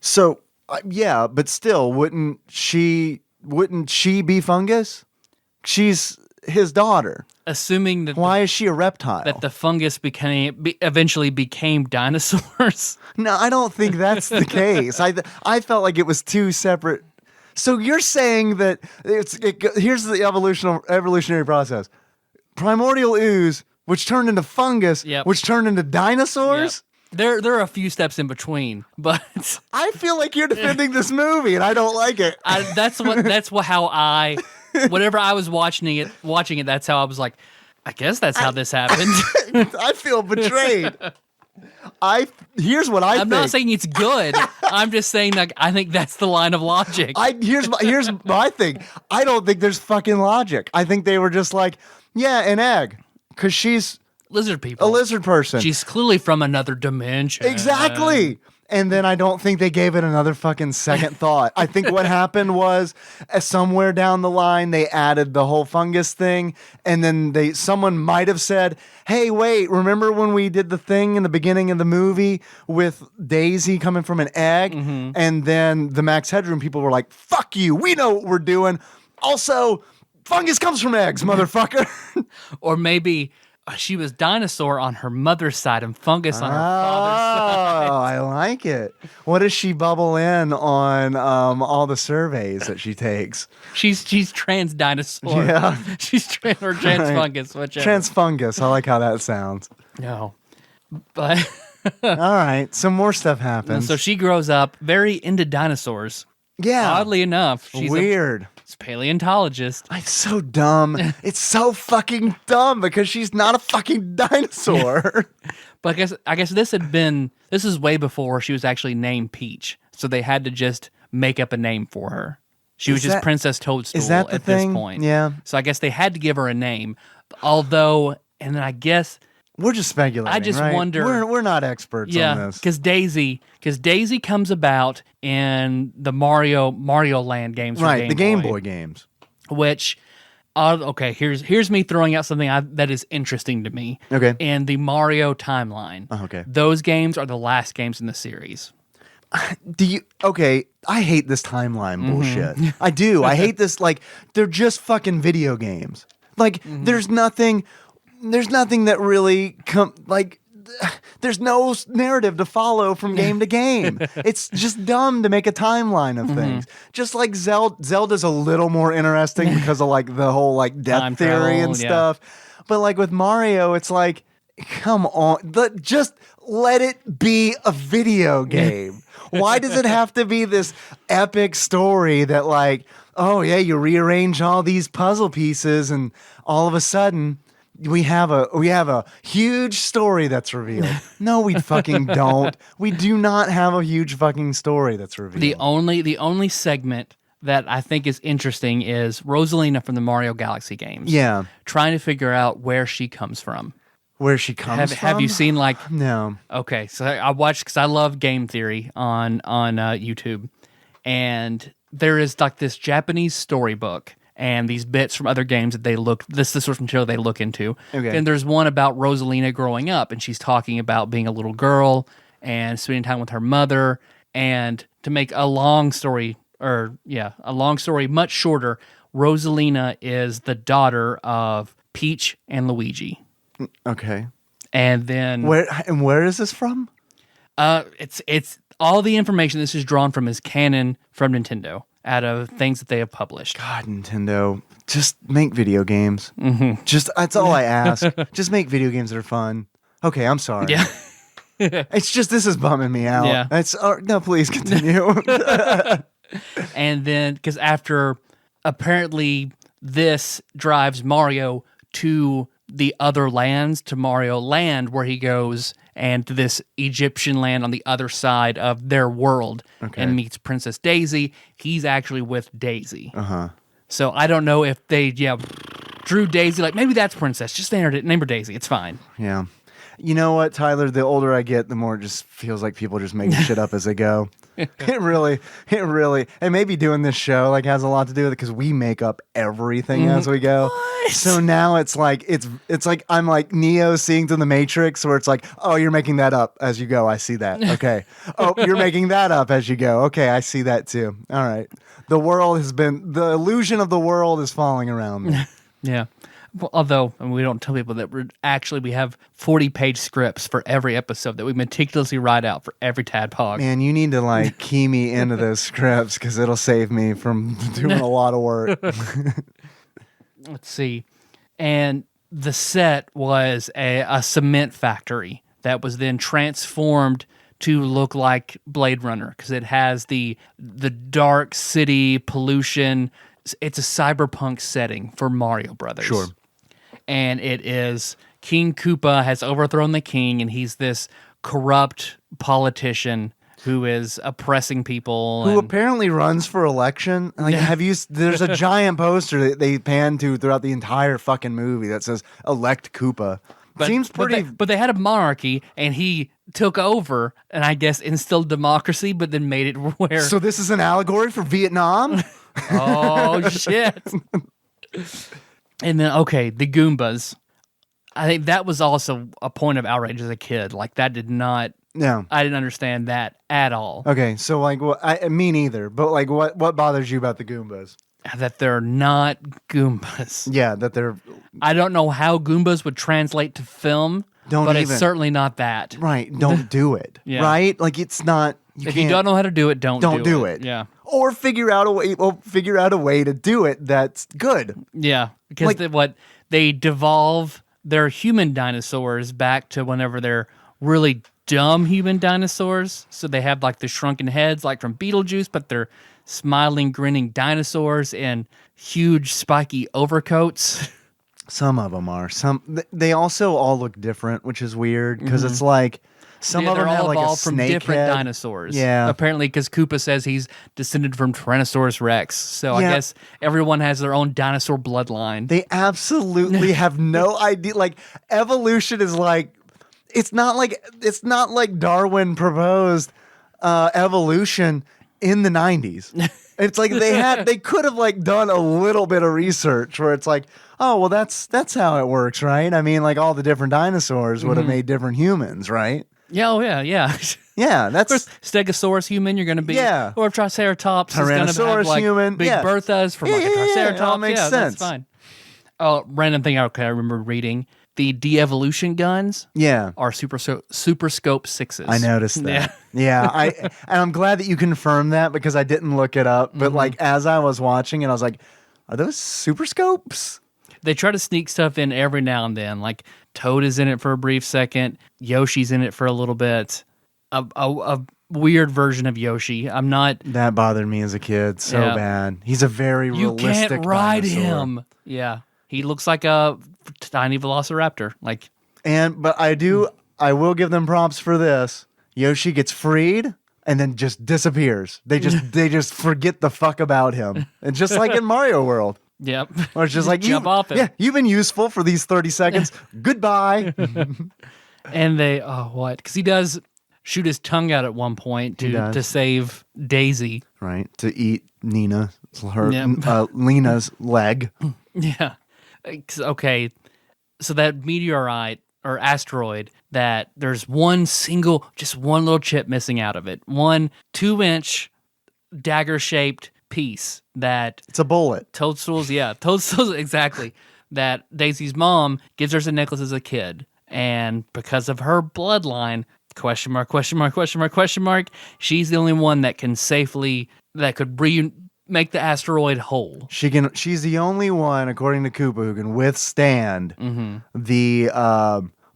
D: So yeah, but still, wouldn't she be fungus? She's his daughter.
C: Assuming that
D: Why is she a reptile?
C: that the fungus eventually became dinosaurs.
D: No, I don't think that's the case. I felt like it was two separate. So you're saying that here's the evolutionary process: primordial ooze, which turned into fungus,
C: Yep.
D: which turned into dinosaurs.
C: Yep. There are a few steps in between, but
D: I feel like you're defending this movie, and I don't like it.
C: Whenever I was watching it, that's how I was like, I guess that's how this happened.
D: I feel betrayed. Here's what I think.
C: I'm not saying it's good. I'm just saying like I think that's the line of logic.
D: Here's my thing. I don't think there's fucking logic. I think they were just like, yeah, an egg, because she's
C: Lizard people.
D: a lizard person.
C: She's clearly from another dimension.
D: Exactly. And then I don't think they gave it another fucking second thought. I think what happened was somewhere down the line they added the whole fungus thing, and then someone might have said, "Hey, wait, remember when we did the thing in the beginning of the movie with Daisy coming from an egg?"
C: Mm-hmm.
D: And then the Max Headroom people were like, "Fuck you, we know what we're doing." Also, fungus comes from eggs, motherfucker.
C: Or maybe she was dinosaur on her mother's side and fungus on her father's side.
D: Oh, I like it. What does she bubble in on all the surveys that she takes?
C: She's trans dinosaur.
D: Yeah.
C: She's trans
D: Right.
C: fungus, whichever.
D: Trans fungus. I like how that sounds.
C: No. But
D: All right. Some more stuff happens.
C: so she grows up very into dinosaurs.
D: yeah.
C: Oddly enough, she's
D: Weird.
C: a paleontologist.
D: It's so dumb. It's so fucking dumb because she's not a fucking dinosaur.
C: But I guess this is way before she was actually named Peach. So they had to just make up a name for her. She was just Princess Toadstool
D: is that the
C: at
D: thing?
C: this point.
D: Yeah.
C: So I guess they had to give her a name. Although, and then I guess,
D: We're just speculating.
C: I just
D: right?
C: wonder-
D: We're not experts on
C: yeah,
D: this.
C: because Daisy comes about in the Mario Land games, for
D: Right. The Game Boy games.
C: which. Okay, here's me throwing out something that is interesting to me.
D: Okay.
C: In the Mario timeline,
D: Okay.
C: those games are the last games in the series.
D: Okay, I hate this timeline
C: Mm-hmm.
D: bullshit. I do. I hate this. Like, they're just fucking video games. Like,
C: Mm-hmm.
D: there's nothing that really there's no narrative to follow from game to game. It's just dumb to make a timeline of things. Just like Zelda's a little more interesting because of like the whole like death
C: Time
D: theory
C: travel,
D: and
C: yeah.
D: stuff. But like with Mario, it's like, come on, just let it be a video game. Why does it have to be this epic story that like, oh yeah, you rearrange all these puzzle pieces and all of a sudden we have a huge story that's revealed. No, we fucking don't. We do not have a huge fucking story that's revealed.
C: The only segment that I think is interesting is Rosalina from the Mario Galaxy games.
D: Yeah.
C: Trying to figure out where she comes from.
D: Where she comes from?
C: Have you seen like
D: No.
C: Okay, so I watched because I love game theory on YouTube, and there is like this Japanese storybook and these bits from other games that they look. This is the sort of material they look into.
D: Okay.
C: And there's one about Rosalina growing up, and she's talking about being a little girl and spending time with her mother. And to make a long story much shorter, Rosalina is the daughter of Peach and Luigi.
D: Okay.
C: And then
D: Where is this from?
C: it's all the information this is drawn from is canon from Nintendo out of things that they have published.
D: God, Nintendo, just make video games.
C: Mm-hmm.
D: Just that's all I ask. Just make video games that are fun. Okay, I'm sorry.
C: Yeah.
D: It's just this is bumming me out.
C: Yeah.
D: No, please continue.
C: And then because after apparently this drives Mario to the other lands to Mario Land, where he goes and to this Egyptian land on the other side of their world and meets Princess Daisy. He's actually with Daisy. So I don't know if they drew Daisy, like maybe that's Princess. Just name her Daisy. It's fine.
D: Yeah. You know what, Tyler? The older I get, the more it just feels like people just make shit up as they go. It really, and maybe doing this show like has a lot to do with it because we make up everything as we go.
C: What?
D: So now it's like like I'm like Neo seeing through the Matrix, where it's like, oh, you're making that up as you go. I see that. Okay. Oh, you're making that up as you go. Okay, I see that too. All right. The illusion of the world is falling around me.
C: Yeah. Well, although we don't tell people that we have 40-page scripts for every episode that we meticulously write out for every tadpog.
D: Man, you need to like key me into those scripts because it'll save me from doing a lot of work.
C: Let's see. And the set was a cement factory that was then transformed to look like Blade Runner because it has the dark city pollution. It's a cyberpunk setting for Mario Brothers.
D: Sure.
C: And it is King Koopa has overthrown the king, and he's this corrupt politician who is oppressing people.
D: Who apparently runs for election. Like, there's a giant poster that they pan to throughout the entire fucking movie that says "Elect Koopa." Seems pretty.
C: But they had a monarchy, and he took over, and I guess instilled democracy, but then made it where.
D: So this is an allegory for Vietnam.
C: Oh shit. And then, the Goombas. I think that was also a point of outrage as a kid. Like, that did not...
D: No.
C: I didn't understand that at all.
D: Okay, so, like, me neither. But, like, what bothers you about the Goombas?
C: That they're not Goombas.
D: Yeah, that they're...
C: I don't know how Goombas would translate to film, it's certainly not that.
D: Right, don't do it.
C: Yeah.
D: Right? Like, it's not...
C: If you don't know how to do it, don't do it. Yeah.
D: Or figure out a way to do it that's good.
C: Yeah, because they devolve their human dinosaurs back to whenever they're really dumb human dinosaurs. So they have like the shrunken heads like from Beetlejuice, but they're smiling, grinning dinosaurs in huge spiky overcoats.
D: Some of them are. They also all look different, which is weird because it's like some of them have like a
C: from
D: snake
C: different
D: head.
C: dinosaurs.
D: Yeah,
C: apparently because Koopa says he's descended from Tyrannosaurus Rex. So I guess everyone has their own dinosaur bloodline.
D: They absolutely have no idea. Like evolution is like it's not like Darwin proposed evolution in the 90s. It's like they could have like done a little bit of research where it's like, oh well, that's how it works, right? I mean, like all the different dinosaurs would have made different humans, right?
C: Yeah, oh yeah.
D: Yeah, that's
C: Stegosaurus human. You're going to be,
D: yeah,
C: or Triceratops is going to have like
D: human.
C: Big Berthas from like a Triceratops.
D: It all makes sense.
C: That's fine. Oh, random thing. I remember reading the de-evolution guns.
D: Yeah,
C: are Super Scope 6s.
D: I noticed that. Yeah, and I'm glad that you confirmed that because I didn't look it up. But like as I was watching it, I was like, are those Super Scopes?
C: They try to sneak stuff in every now and then. Like Toad is in it for a brief second. Yoshi's in it for a little bit. A weird version of Yoshi. I'm not...
D: That bothered me as a kid so bad. He's a very realistic
C: You can't ride
D: dinosaur.
C: him. Yeah. He looks like a tiny velociraptor.
D: But I will give them props for this. Yoshi gets freed and then just disappears. They just forget the fuck about him. And just like in Mario World.
C: Yep.
D: Or it's just like
C: jump off it.
D: Yeah, you've been useful for these 30 seconds. Goodbye.
C: And because he does shoot his tongue out at one point to save Daisy.
D: Right. To eat Lena's leg.
C: Yeah. Okay. So that meteorite or asteroid that there's just one little chip missing out of it. 1 2-inch dagger-shaped piece that...
D: It's a bullet.
C: Toadstools, exactly. That Daisy's mom gives her as a necklace as a kid. And because of her bloodline, question mark, she's the only one that can that could make the asteroid whole.
D: She's the only one, according to Koopa, who can withstand the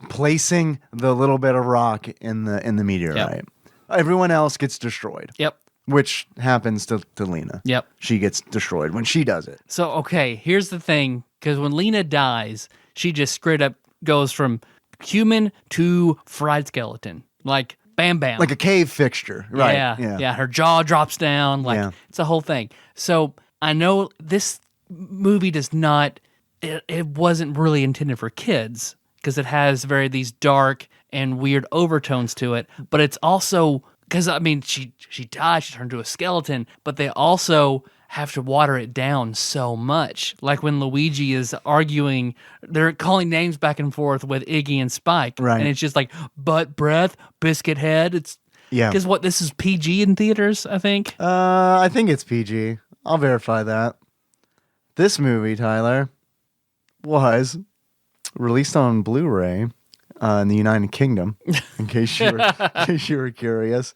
D: placing the little bit of rock in the meteorite. Yep. Everyone else gets destroyed.
C: Yep.
D: Which happens to Lena.
C: Yep.
D: She gets destroyed when she does it.
C: So, okay, here's the thing. Because when Lena dies, she just straight up goes from human to fried skeleton. Like, bam, bam.
D: Like a cave fixture. Right.
C: Yeah. Her jaw drops down. Like, it's a whole thing. So I know this movie does not, it wasn't really intended for kids because it has these dark and weird overtones to it. But it's also, because, I mean, she dies, she turned into a skeleton, but they also have to water it down so much. Like when Luigi is arguing, they're calling names back and forth with Iggy and Spike.
D: Right.
C: And it's just like butt breath, biscuit head. It's because this is PG in theaters, I think.
D: I think it's PG. I'll verify that. This movie, Tyler, was released on Blu-ray in the United Kingdom, in case you were curious.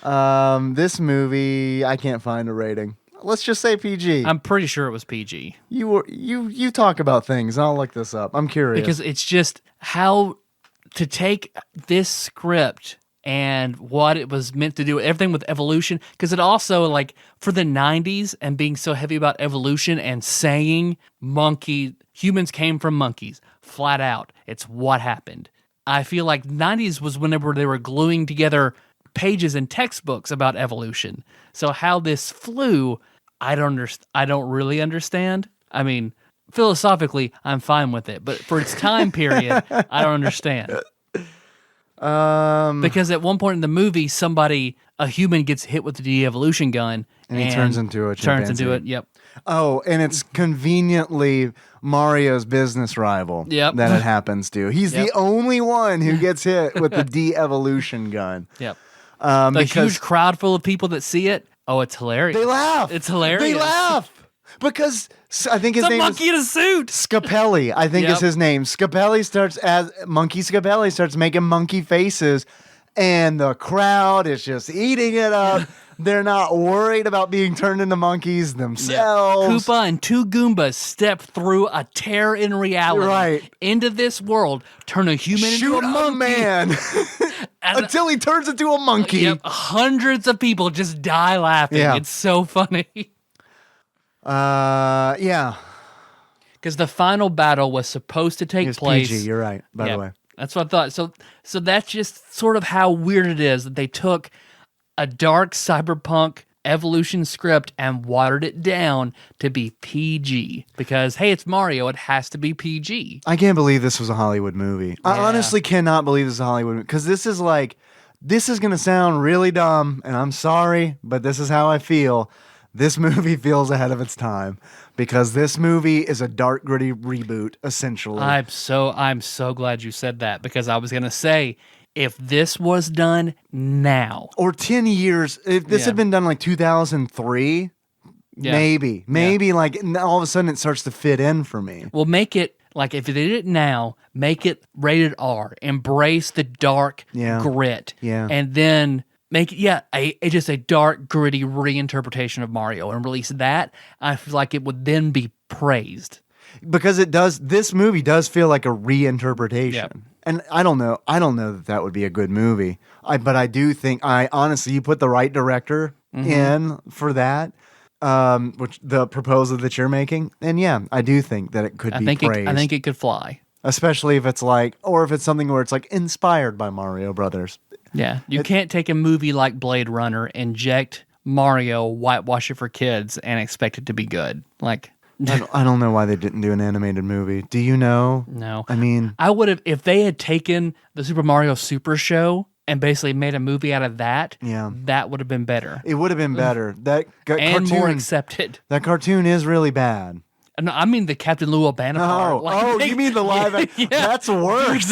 D: This movie, I can't find a rating. Let's just say PG.
C: I'm pretty sure it was PG.
D: You talk about things. I'll look this up. I'm curious.
C: Because it's just how to take this script and what it was meant to do, everything with evolution. Because it also, like, for the 90s and being so heavy about evolution and saying humans came from monkeys, flat out. It's what happened. I feel like 90s was whenever they were gluing together pages in textbooks about evolution. So how this flew, I don't really understand. I mean, philosophically, I'm fine with it, but for its time period, I don't understand. Because at one point in the movie, a human gets hit with the de-evolution gun,
D: and he turns into a chimpanzee.
C: Turns into it. Yep.
D: Oh, and it's conveniently Mario's business rival that it happens to. He's the only one who gets hit with the de-evolution gun.
C: Yep. A huge crowd full of people that see it. Oh, it's hilarious.
D: They laugh.
C: It's hilarious.
D: They laugh because I think his name is
C: monkey in a suit.
D: Scapelli, I think is his name. Monkey Scapelli starts making monkey faces, and the crowd is just eating it up. They're not worried about being turned into monkeys themselves.
C: Koopa and two Goombas step through a tear in reality into this world, turn a human into a monkey.
D: Man until he turns into a monkey.
C: Yep, hundreds of people just die laughing. Yeah. It's so funny.
D: Yeah.
C: Because the final battle was supposed to take place.
D: PG, you're right, by the way.
C: That's what I thought. So that's just sort of how weird it is that they took a dark cyberpunk evolution script and watered it down to be PG. Because, hey, it's Mario. It has to be PG.
D: I can't believe this was a Hollywood movie. Yeah. I honestly cannot believe this is a Hollywood movie. Because this is going to sound really dumb, and I'm sorry, but this is how I feel. This movie feels ahead of its time. Because this movie is a dark, gritty reboot, essentially.
C: I'm so glad you said that. Because I was going to say, if this was done now,
D: or 10 years, if this had been done like 2003, maybe like all of a sudden it starts to fit in for me.
C: Well, make it like if they did it now, make it rated R, embrace the dark grit, and then make it just a dark, gritty reinterpretation of Mario and release that. I feel like it would then be praised.
D: Because this movie does feel like a reinterpretation. Yep. And I don't know that would be a good movie. But I do think, honestly, you put the right director in for that, which the proposal that you're making, and I do think that it could be praised.
C: I think it could fly.
D: Especially if it's if it's something where it's like inspired by Mario Brothers.
C: Yeah, you can't take a movie like Blade Runner, inject Mario, whitewash it for kids, and expect it to be good. Like,
D: I don't know why they didn't do an animated movie. Do you know?
C: No.
D: I mean,
C: I would have, if they had taken the Super Mario Super Show and basically made a movie out of that, that would have been better.
D: It would have been better. That
C: and more accepted.
D: That cartoon is really bad.
C: No, I mean the Captain Lou Albano part.
D: You mean the live action? Yeah, that's worse.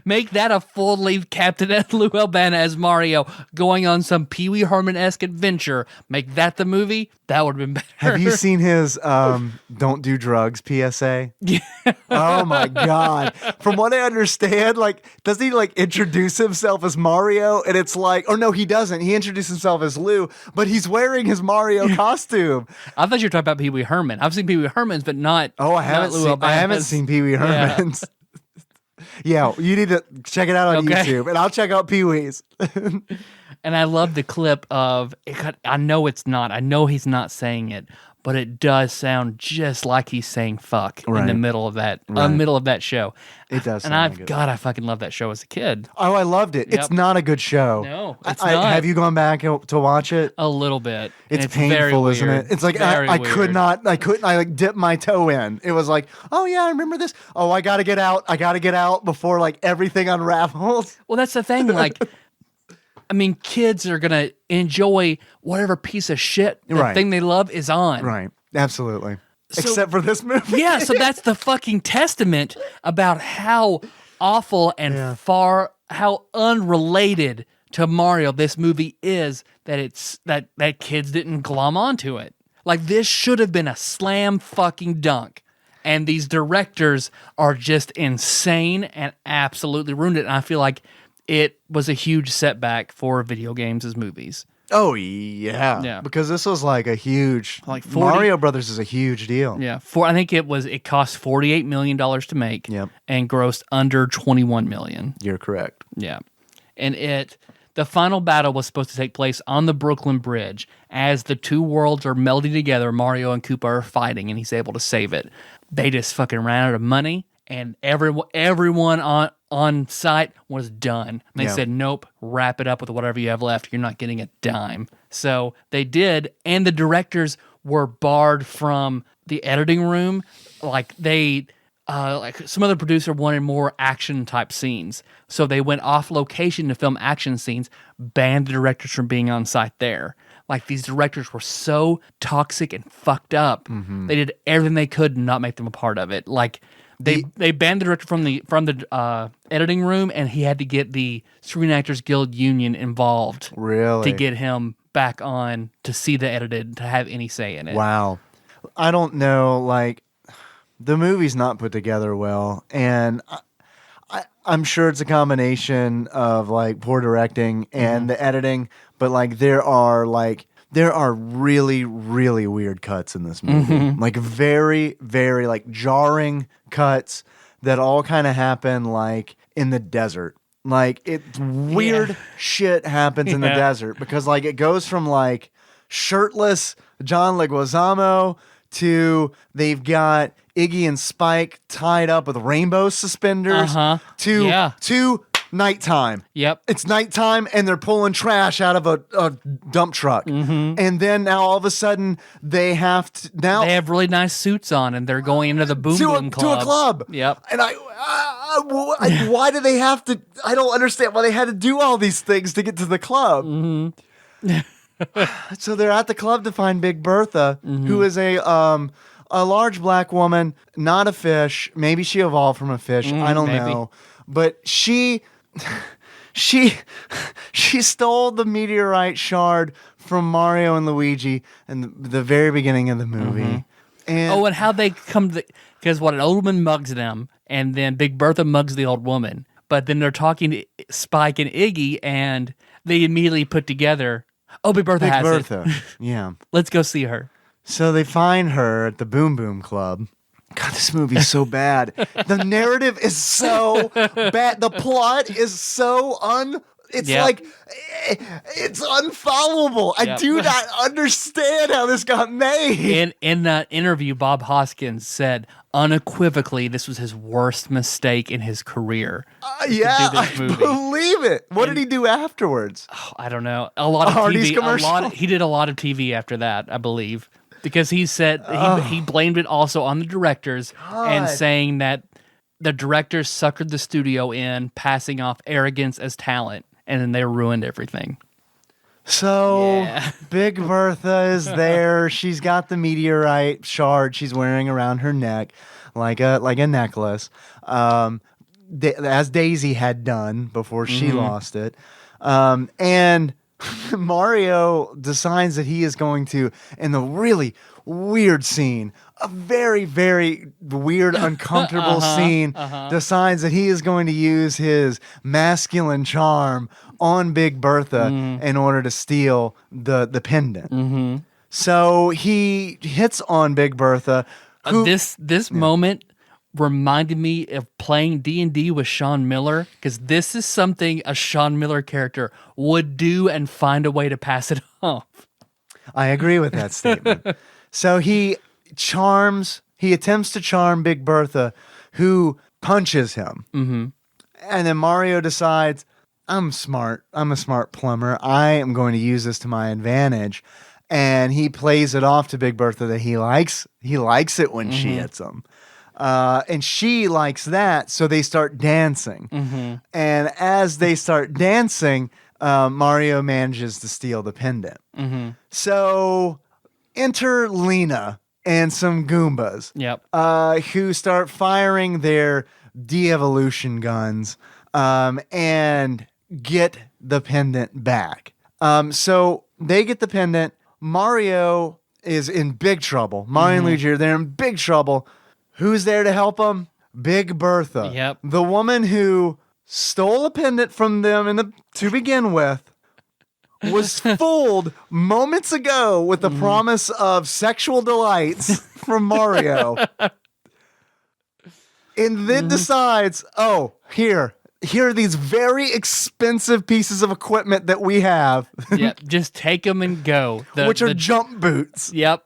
C: Make that a full-length Captain Lou Albano as Mario going on some Pee Wee Herman-esque adventure. Make that the movie. That would have been better.
D: Have you seen his "Don't Do Drugs" PSA?
C: Yeah.
D: Oh my God! From what I understand, doesn't he introduce himself as Mario? And it's no, he doesn't. He introduces himself as Lou, but he's wearing his Mario costume.
C: I thought you were talking about Pee Wee Herman. I've seen Pee Wee Herman's, but not.
D: Oh, I haven't seen Pee Wee Herman's. Yeah, you need to check it out on YouTube, and I'll check out Pee Wee's.
C: And I love the clip of, I know he's not saying it, but it does sound just like he's saying fuck in the
D: Right.
C: middle of that
D: Right.
C: middle of that show.
D: It does
C: And
D: sound like it.
C: God, I fucking love that show as a kid.
D: Oh, I loved it.
C: Yep.
D: It's not a good show.
C: No, it's not.
D: Have you gone back to watch it?
C: A little bit. And
D: It's
C: very
D: painful, isn't
C: weird.
D: it? It's like
C: Very
D: I couldn't like dip my toe in. It was like, oh yeah, I remember this. Oh, I gotta get out. I gotta get out before like everything unravels.
C: Well, that's the thing. Like, I mean, kids are gonna enjoy whatever piece of shit the
D: Right.
C: thing they love is on.
D: Right. Absolutely.
C: So-
D: Except for this movie.
C: Yeah, so that's the fucking testament about how awful and how unrelated to Mario this movie is that it's that kids didn't glom onto it. Like, this should have been a slam fucking dunk. And these directors are just insane and absolutely ruined it. And I feel like it was a huge setback for video games as movies.
D: Oh yeah.
C: Yeah.
D: Because this was like a huge
C: Like 40
D: Mario Brothers is a huge deal.
C: Yeah, I think it cost $48 million to make,
D: Yep.
C: and grossed under $21 million.
D: You're correct.
C: Yeah, and the final battle was supposed to take place on the Brooklyn Bridge as the two worlds are melding together. Mario and Koopa are fighting, and he's able to save it. They just fucking ran out of money, and everyone on site was done. And they
D: Yeah.
C: said, nope, wrap it up with whatever you have left. You're not getting a dime. So they did, and the directors were barred from the editing room. Like like some other producer wanted more action type scenes. So they went off location to film action scenes, banned the directors from being on site there. Like, these directors were so toxic and fucked up. They did everything they could to not make them a part of it. Like, they banned the director from the editing room, and he had to get the Screen Actors Guild Union involved
D: Really?
C: to get him back on to see the edited, to have any say in it.
D: Wow. I don't know, like, the movie's not put together well, and I'm sure it's a combination of like poor directing and the editing, but like there are really, really weird cuts in this movie. Like very, very like jarring cuts that all kind of happen like in the desert. Like weird shit happens in the desert because like it goes from like shirtless John Leguizamo to they've got Iggy and Spike tied up with rainbow suspenders to nighttime.
C: Yep.
D: It's nighttime and they're pulling trash out of a dump truck. And then now all of a sudden they have to
C: They have really nice suits on, and they're going into the Boom Boom Club.
D: to a club.
C: Yep.
D: And why do they have to? I don't understand why they had to do all these things to get to the club. So they're at the club to find Big Bertha, who is a large black woman, not a fish. Maybe she evolved from a fish. I don't know. But she stole the meteorite shard from Mario and Luigi in the very beginning of the movie. And
C: And how they come to because an old woman mugs them, and then Big Bertha mugs the old woman. But then they're talking to Spike and Iggy, and they immediately put together, oh, Big Bertha
D: Big
C: has
D: Bertha,
C: it.
D: yeah.
C: Let's go see her.
D: So they find her at the Boom Boom Club. God, this movie is so bad. The narrative is so bad. The plot is so It's like it's unfollowable. I do not understand how this got made.
C: In that interview, Bob Hoskins said unequivocally this was his worst mistake in his career.
D: Yeah,
C: this
D: I
C: movie.
D: believe it. What did he do afterwards?
C: Oh, I don't know. A lot of
D: Hardee's
C: TV.
D: commercial?
C: He did a lot of TV after that, I believe, because he said he blamed it also on the directors and saying that the directors suckered the studio in, passing off arrogance as talent, and then they ruined everything.
D: So
C: Yeah.
D: Big Bertha is there. She's got the meteorite shard she's wearing around her neck, like a necklace, as Daisy had done before she lost it. And Mario decides that he is going to, in the really weird scene, a very, very weird, uncomfortable scene, decides that he is going to use his masculine charm on Big Bertha in order to steal the pendant. So he hits on Big Bertha. Who,
C: This moment reminded me of playing D&D with Sean Miller, because this is something a Sean Miller character would do and find a way to pass it off.
D: I agree with that statement. So he attempts to charm Big Bertha, who punches him.
C: Mm-hmm.
D: And then Mario decides, I'm smart. I'm a smart plumber. I am going to use this to my advantage. And he plays it off to Big Bertha that he likes it when she hits him. And she likes that, so they start dancing.
C: Mm-hmm.
D: And as they start dancing, Mario manages to steal the pendant.
C: Mm-hmm.
D: So enter Lena and some Goombas, who start firing their de-evolution guns and get the pendant back. So they get the pendant. Mario is in big trouble. Mario and Luigi, they're in big trouble. Who's there to help them? Big Bertha.
C: Yep.
D: The woman who stole a pendant from them to begin with was fooled moments ago with the promise of sexual delights from Mario. And then decides, oh, here are these very expensive pieces of equipment that we have.
C: Yep. Just take them and go.
D: Which are jump boots.
C: Yep.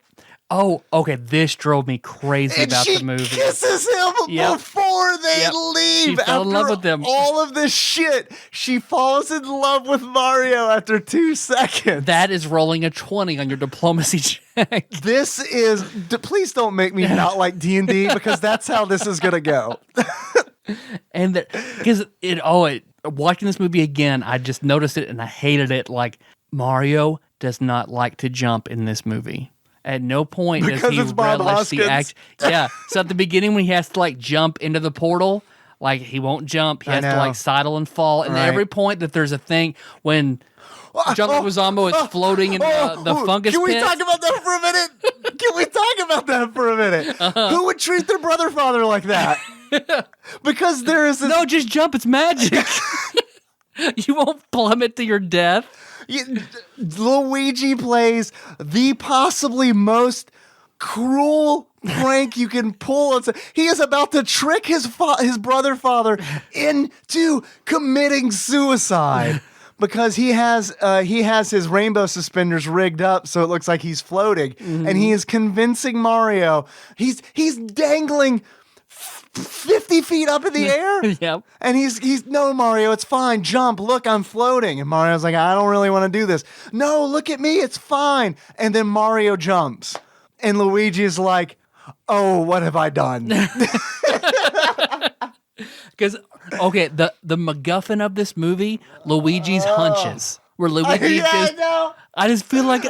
C: Oh, okay. This drove me crazy about the movie.
D: She kisses him before they leave.
C: She fell in love with him.
D: All of this shit. She falls in love with Mario after 2 seconds.
C: That is rolling a 20 on your diplomacy check.
D: This is. Please don't make me not like D&D because that's how this is gonna go.
C: And because watching this movie again, I just noticed it and I hated it. Like, Mario does not like to jump in this movie. At no point does he relish the act. Yeah. So at the beginning when he has to like jump into the portal, like he won't jump. He has to like sidle and fall. And every point that there's a thing when John Leguizamo is floating in the fungus
D: Can we
C: pit.
D: talk about that for a minute? Can we talk about that for a minute? Who would treat their brother-father like that? Because there is
C: No, just jump. It's magic. You won't plummet to your death.
D: Luigi plays the possibly most cruel prank you can pull. He is about to trick his brother-father into committing suicide. Because he has his rainbow suspenders rigged up so it looks like he's floating, and he is convincing Mario. He's dangling 50 feet up in the air.
C: Yep.
D: And he's no, Mario, it's fine. Jump. Look, I'm floating. And Mario's like, I don't really want to do this. No, look at me. It's fine. And then Mario jumps. And Luigi's like, oh, what have I done?
C: Because, okay, the MacGuffin of this movie, Luigi's hunches. Where Luigi I just feel like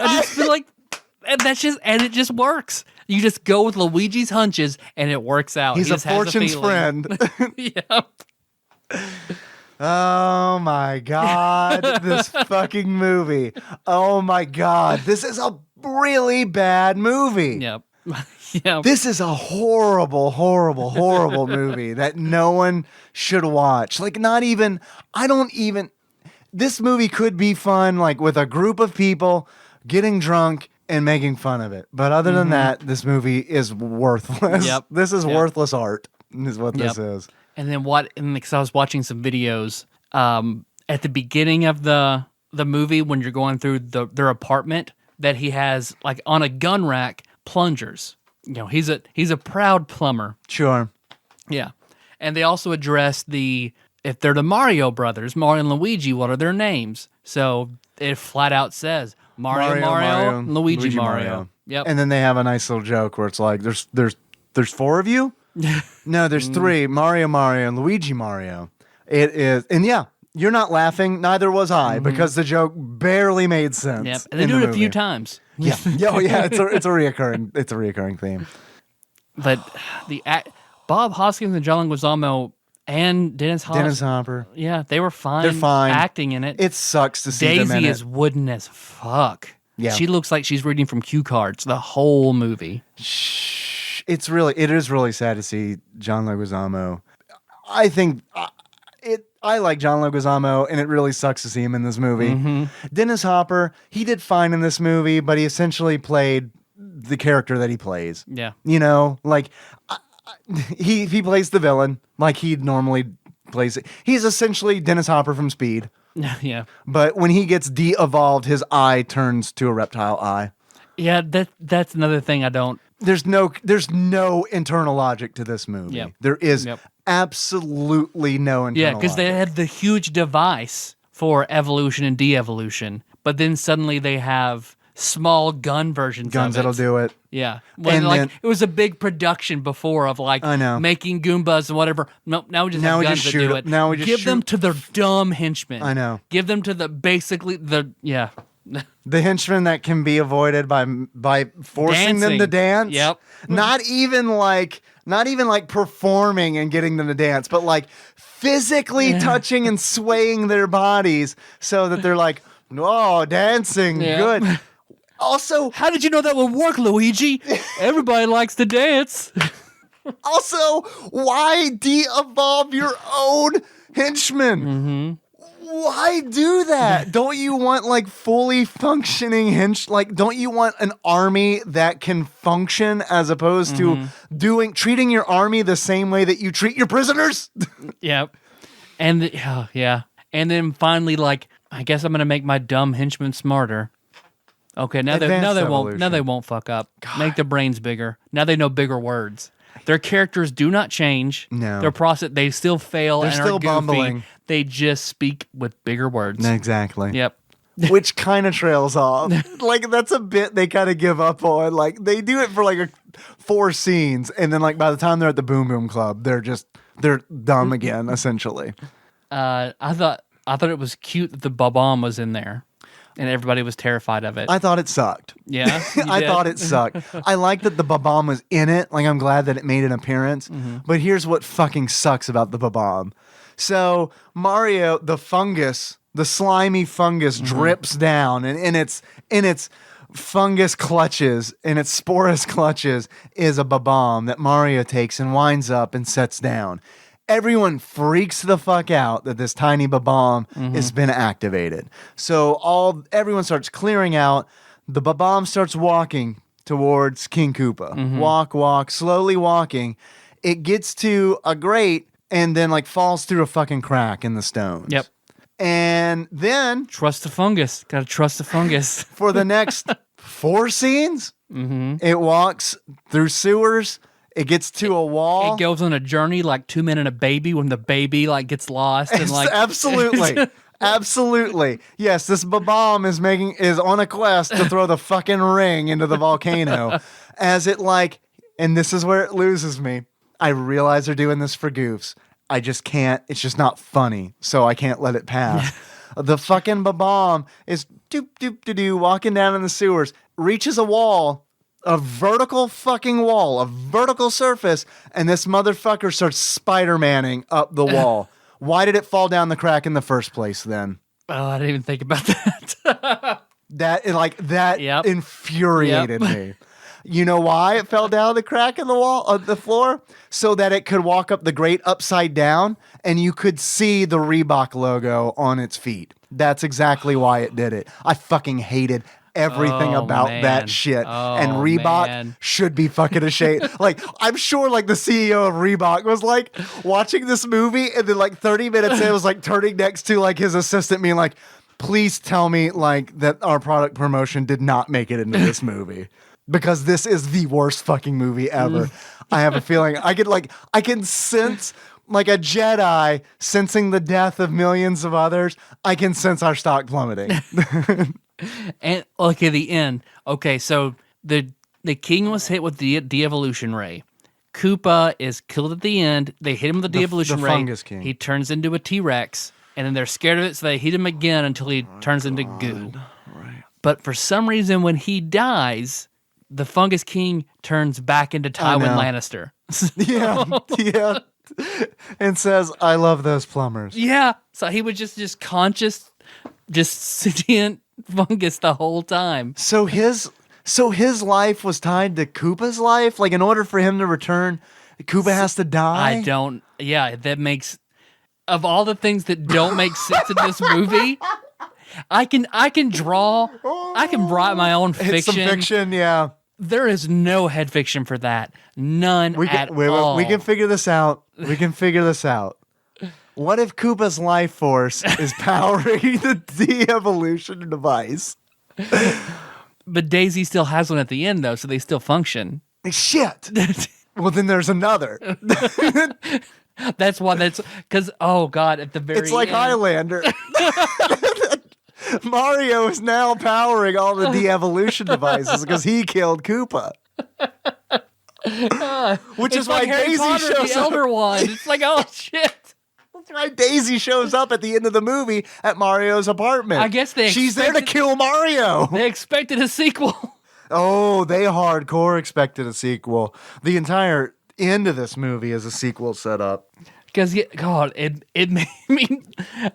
C: and it just works. You just go with Luigi's hunches and it works out.
D: He's a fortune's friend.
C: Yep.
D: Oh my God, this fucking movie. Oh my God, this is a really bad movie.
C: Yep. Yep.
D: This is a horrible, horrible, horrible movie that no one should watch. Like, this movie could be fun, like with a group of people getting drunk and making fun of it. But other than that, this movie is worthless.
C: Yep.
D: This is worthless art, is what this is.
C: And then because I was watching some videos at the beginning of the movie when you're going through their apartment, that he has like on a gun rack plungers. You know, he's a proud plumber.
D: Sure.
C: Yeah. And they also address if they're the Mario brothers, Mario and Luigi, what are their names? So it flat out says Mario, Luigi Mario. Yep.
D: And then they have a nice little joke where it's like, there's 4 of you? No, there's 3. Mario, and Luigi Mario. It is, and yeah, you're not laughing. Neither was I, because the joke barely made sense.
C: Yep. And they do it a few times.
D: Yeah. Yeah. It's a reoccurring theme.
C: But Bob Hoskins and John Leguizamo and Dennis
D: Hopper.
C: Yeah, they were fine.
D: They're fine
C: acting in it.
D: It sucks to see them in it.
C: Daisy is wooden as fuck.
D: Yeah.
C: She looks like she's reading from cue cards the whole movie.
D: It is really sad to see John Leguizamo. I think I like John Leguizamo, and it really sucks to see him in this movie. Mm-hmm. Dennis Hopper, he did fine in this movie, but he essentially played the character that he plays.
C: Yeah.
D: You know, like he plays the villain like he normally plays it. He's essentially Dennis Hopper from Speed.
C: Yeah.
D: But when he gets de-evolved, his eye turns to a reptile eye.
C: Yeah, that's another thing I don't.
D: There's no internal logic to this movie.
C: Yep.
D: There is
C: Yep.
D: absolutely no internal
C: Yeah, because they
D: logic.
C: had the huge device for evolution and de-evolution, but then suddenly they have small gun versions
D: guns
C: of it.
D: that'll do it.
C: Yeah. When
D: And
C: like
D: then-
C: it was a big production before of like
D: I know.
C: making Goombas and whatever. Nope, now we just
D: Now
C: have
D: we
C: guns
D: just
C: that
D: shoot
C: do
D: it.
C: it.
D: Now we just
C: give them
D: shoot-
C: to the dumb henchmen.
D: I know.
C: Give them to the basically the
D: The henchmen that can be avoided by forcing them to
C: Dancing.
D: dance.
C: Yep.
D: Not even like performing and getting them to dance, but like physically touching and swaying their bodies so that they're like, oh, dancing,
C: Yeah.
D: good. Also,
C: How did you know that would work, Luigi? Everybody likes to dance.
D: why de-evolve your own henchmen?
C: Mm-hmm.
D: Why do that? Don't you want like fully functioning don't you want an army that can function as opposed to treating your army the same way that you treat your prisoners?
C: Yep. And yeah. And then finally, like, I guess I'm gonna make my dumb henchmen smarter. Okay, now they
D: Advanced
C: won't fuck up. Make their brains bigger. Now they know bigger words. Their characters do not change.
D: No.
C: Their process, they still fail
D: They're
C: and
D: still
C: are goofy.
D: bumbling.
C: They just speak with bigger words.
D: Exactly.
C: Yep.
D: Which kind of trails off. Like that's a bit they kind of give up on. Like they do it for like 4 scenes, and then like by the time they're at the Boom Boom Club, they're dumb again, essentially.
C: I thought it was cute that the Bob-omb was in there, and everybody was terrified of it.
D: I thought it sucked.
C: Yeah, you
D: I
C: did?
D: thought it sucked. I like that the Bob-omb was in it. Like I'm glad that it made an appearance. But here's what fucking sucks about the Bob-omb. So Mario, the slimy fungus drips down, and in its fungus clutches, in its sporous clutches, is a Bob-omb that Mario takes and winds up and sets down. Everyone freaks the fuck out that this tiny Bob-omb has been activated. So everyone starts clearing out. The Bob-omb starts walking towards King Koopa. Walk, slowly walking. It gets to a grate and then like falls through a fucking crack in the stones.
C: Yep.
D: And then
C: Trust the fungus. Gotta trust the fungus.
D: for the next 4 scenes, it walks through sewers. It gets to a wall.
C: It goes on a journey like 2 Men and a Baby when the baby like gets lost and like
D: Absolutely. Absolutely. Yes, this Bob-omb is on a quest to throw the fucking ring into the volcano. As it like, and this is where it loses me. I realize they're doing this for goofs. I just can't. It's just not funny, so I can't let it pass. The fucking Bob-omb is doop walking down in the sewers, reaches a wall, a vertical fucking wall, a vertical surface, and this motherfucker starts Spider-Manning up the wall. Why did it fall down the crack in the first place then?
C: Oh, I didn't even think about that.
D: That
C: Yep.
D: infuriated me. You know why it fell down the crack in the wall of the floor? So that it could walk up the grate upside down and you could see the Reebok logo on its feet. That's exactly why it did it. I fucking hated everything
C: Oh,
D: about
C: man.
D: that shit.
C: Oh,
D: And Reebok
C: man.
D: should be fucking ashamed. Like, I'm sure like the CEO of Reebok was like watching this movie and then like 30 minutes in was like turning next to like his assistant being like, please tell me like that our product promotion did not make it into this movie. Because this is the worst fucking movie ever. I have a feeling I can sense like a Jedi sensing the death of millions of others. I can sense our stock plummeting.
C: And okay, the end. Okay, so the king was hit with the de-evolution ray. Koopa is killed at the end. They hit him with the de-evolution
D: the
C: ray.
D: fungus king.
C: He turns into a T-Rex, and then they're scared of it, so they hit him again until he turns into goo.
D: Right.
C: But for some reason, when he dies, the fungus king turns back into Tywin
D: know.
C: Lannister.
D: Yeah. And says, I love those plumbers.
C: Yeah, so he was just conscious, just sentient fungus the whole time.
D: So his life was tied to Koopa's life? Like in order for him to return, Koopa has to die?
C: That makes, of all the things that don't make sense in this movie, I can write my own
D: It's
C: fiction.
D: some fiction, yeah.
C: There is no head fiction for that. None at all.
D: We can figure this out. What if Koopa's life force is powering the de-evolution device?
C: But Daisy still has one at the end though, so they still function.
D: Shit. Well, then there's another.
C: That's why. That's because oh god, at the very
D: It's like
C: end,
D: Highlander. Mario is now powering all the de-evolution devices because he killed Koopa. Which is why
C: like Harry
D: Daisy
C: Potter,
D: shows
C: the
D: up.
C: Elder Wand. It's like oh shit.
D: That's why Daisy shows up at the end of the movie at Mario's apartment.
C: I guess
D: she's there to kill Mario.
C: They expected a sequel.
D: Oh, they hardcore expected a sequel. The entire end of this movie is a sequel set up.
C: Because God, it made me.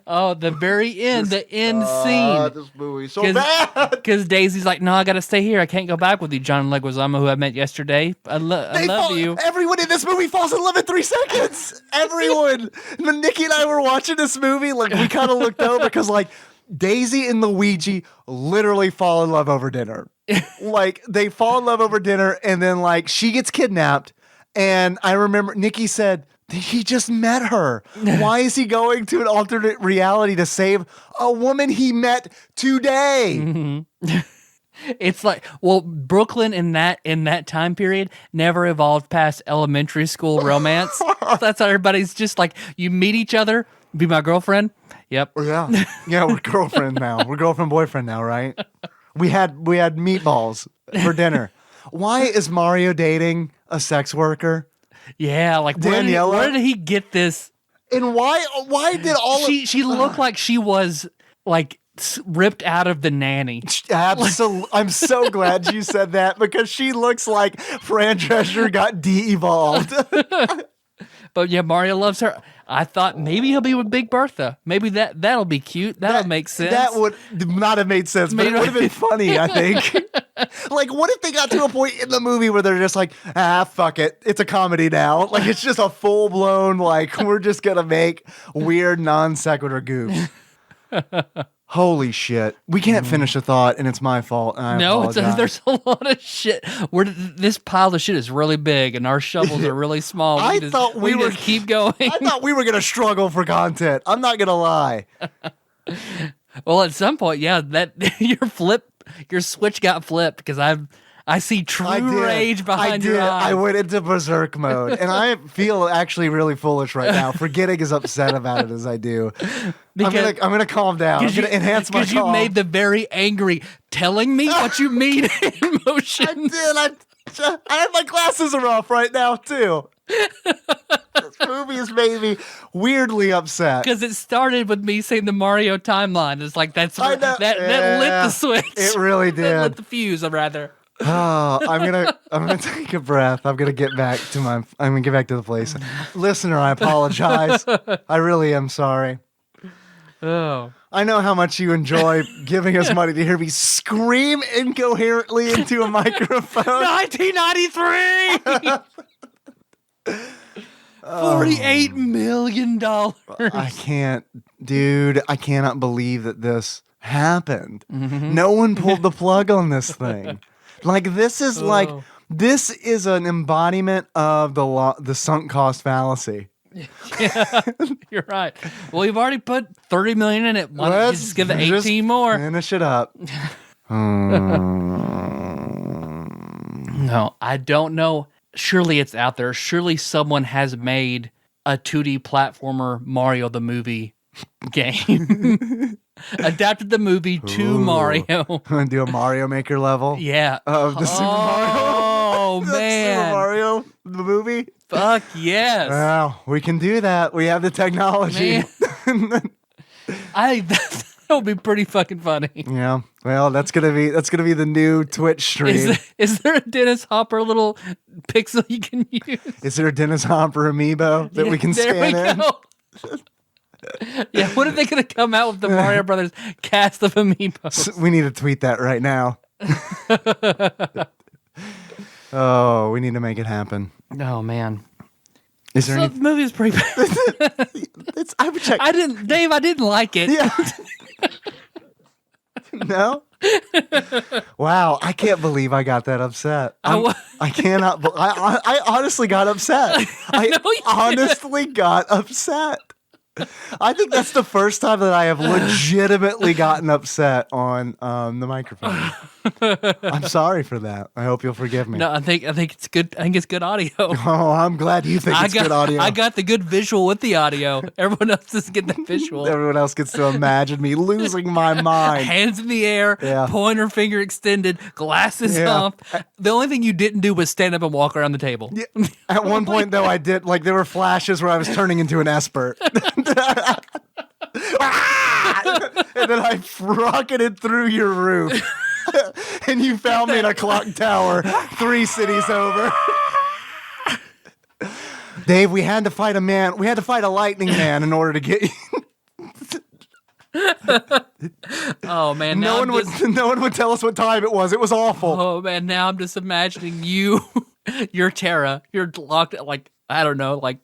C: Oh, the very end, the end scene.
D: This movie's so bad.
C: Because Daisy's like, no, I got to stay here. I can't go back with you, John Leguizamo, who I met yesterday. I love you.
D: Everyone in this movie falls in love in 3 seconds. Everyone. When Nikki and I were watching this movie, like we kind of looked over because like Daisy and Luigi literally fall in love over dinner. Like they fall in love over dinner, and then like she gets kidnapped. And I remember Nikki said, he just met her. Why is he going to an alternate reality to save a woman he met today?
C: Mm-hmm. It's like, well, Brooklyn in that time period never evolved past elementary school romance. That's how everybody's just like, you meet each other, be my girlfriend. Yep.
D: Yeah. Yeah, we're girlfriend now. We're girlfriend boyfriend now, right? We had meatballs for dinner. Why is Mario dating a sex worker?
C: Yeah, like where did he get this?
D: And why did all
C: she looked like she was like ripped out of The Nanny.
D: Absolutely. I'm so glad you said that because she looks like Fran Drescher got de-evolved.
C: But yeah, Mario loves her. I thought maybe he'll be with Big Bertha. Maybe that'll be cute. That'll make sense.
D: That would not have made sense, but it would have been funny, I think. Like, what if they got to a point in the movie where they're just like, fuck it. It's a comedy now. Like, it's just a full-blown, like, we're just going to make weird non sequitur goofs. Holy shit. We can't finish a thought, and it's my fault. And I apologize.
C: There's a lot of shit. This pile of shit is really big, and our shovels are really small.
D: I thought we were
C: just keep going.
D: I thought we were going to struggle for content. I'm not going to lie.
C: Well, at some point, yeah, that your switch got flipped because I see true rage behind your eyes.
D: I went into berserk mode, and I feel actually really foolish right now for getting as upset about it as I do. I'm gonna calm down. I'm gonna enhance my calm.
C: Because you made the very angry telling me what you mean emotion.
D: I did. I have my glasses are off right now too. This movie has made me weirdly upset.
C: Because it started with me saying the Mario timeline. It's like that lit the switch.
D: It really did.
C: That lit the fuse, rather.
D: Oh, I'm gonna take a breath. I'm gonna get back to the place. Listener, I apologize. I really am sorry.
C: Oh.
D: I know how much you enjoy giving us money to hear me scream incoherently into a microphone.
C: 1993! $48 million.
D: I can't, dude. I cannot believe that this happened.
C: Mm-hmm.
D: No one pulled the plug on this thing. Like this is this is an embodiment of the sunk cost fallacy.
C: Yeah, you're right. Well, you've already put $30 million in it. Why don't you just give it 18 more?
D: Finish it up.
C: No, I don't know. Surely it's out there. Surely someone has made a 2D platformer Mario the movie game. Adapted the movie to Mario.
D: I'm gonna do a Mario Maker level.
C: Yeah.
D: Of the Super Mario.
C: Oh man.
D: Super Mario the movie.
C: Fuck yes.
D: Wow, we can do that. We have the technology.
C: That would be pretty fucking funny.
D: Yeah. Well, that's gonna be the new Twitch stream.
C: Is there a Dennis Hopper little pixel you can use?
D: Is there a Dennis Hopper amiibo that we can scan in?
C: Yeah, when are they going to come out with the Mario Brothers cast of amiibos?
D: We need to tweet that right now. Oh, we need to make it happen.
C: Oh man,
D: is there
C: the movie is pretty bad.
D: I would check.
C: I didn't like it.
D: Yeah. No. Wow, I can't believe I got that upset. I cannot. I honestly got upset. I honestly got upset. I think that's the first time that I have legitimately gotten upset on the microphone. I'm sorry for that. I hope you'll forgive me.
C: No, I think it's good. I think it's good audio.
D: Oh, I'm glad you think it's good audio.
C: I got the good visual with the audio. Everyone else doesn't get the visual.
D: Everyone else gets to imagine me losing my mind.
C: Hands in the air, pointer finger extended, glasses off. The only thing you didn't do was stand up and walk around the table.
D: Yeah. At one point, though, I did. Like, there were flashes where I was turning into an espert. And then I rocketed through your roof. And you found me in a clock tower 3 cities over. Dave, we had to fight a man. We had to fight a lightning man in order to get you.
C: Oh man!
D: No one would tell us what time it was. It was awful.
C: Oh man! Now I'm just imagining you, you're Tara. You're locked at I don't know, what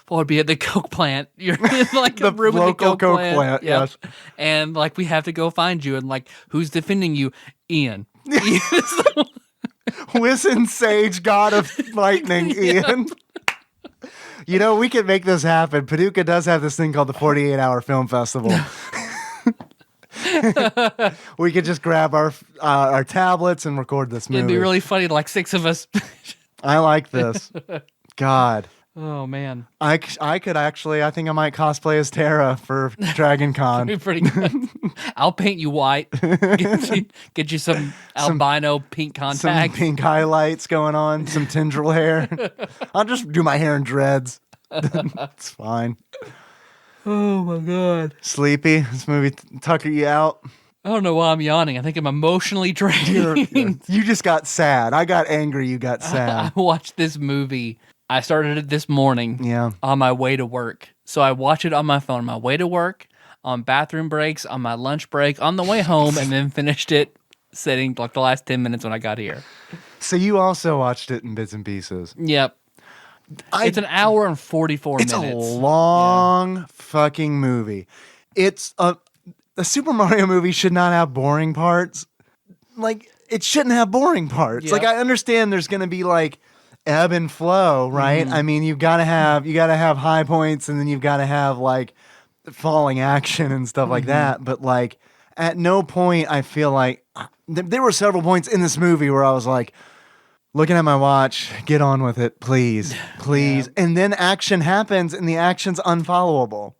C: would be at the Coke plant? You're in a room at the Coke plant. Yep.
D: Yes.
C: And we have to go find you. And who's defending you? Ian.
D: Whizzen Sage, God of Lightning, Ian. You know, we could make this happen. Paducah does have this thing called the 48-hour film festival. We could just grab our tablets and record this movie.
C: It'd be really funny, 6 of us.
D: I like this. God.
C: Oh man.
D: I could actually, I think I might cosplay as Tara for Dragon Con.
C: That'd be pretty good. I'll paint you white. Get you some albino pink contacts.
D: Some pink highlights going on, some tendril hair. I'll just do my hair in dreads. It's fine.
C: Oh my God.
D: Sleepy? This movie tucker you out?
C: I don't know why I'm yawning. I think I'm emotionally drained.
D: You just got sad. I got angry. You got sad.
C: I watched this movie. I started it this morning on my way to work. So I watch it on my phone on my way to work, on bathroom breaks, on my lunch break, on the way home, and then finished it sitting the last 10 minutes when I got here.
D: So you also watched it in bits and pieces.
C: Yep. It's an hour and 44 minutes.
D: It's a long fucking movie. It's a Super Mario movie should not have boring parts. It shouldn't have boring parts.
C: Yep.
D: I understand there's going to be ebb and flow, right? I mean, you gotta have high points, and then you've got to have falling action and stuff like that. But at no point I feel there were several points in this movie where I was looking at my watch, get on with it, please. Yeah. And then action happens, and the action's unfollowable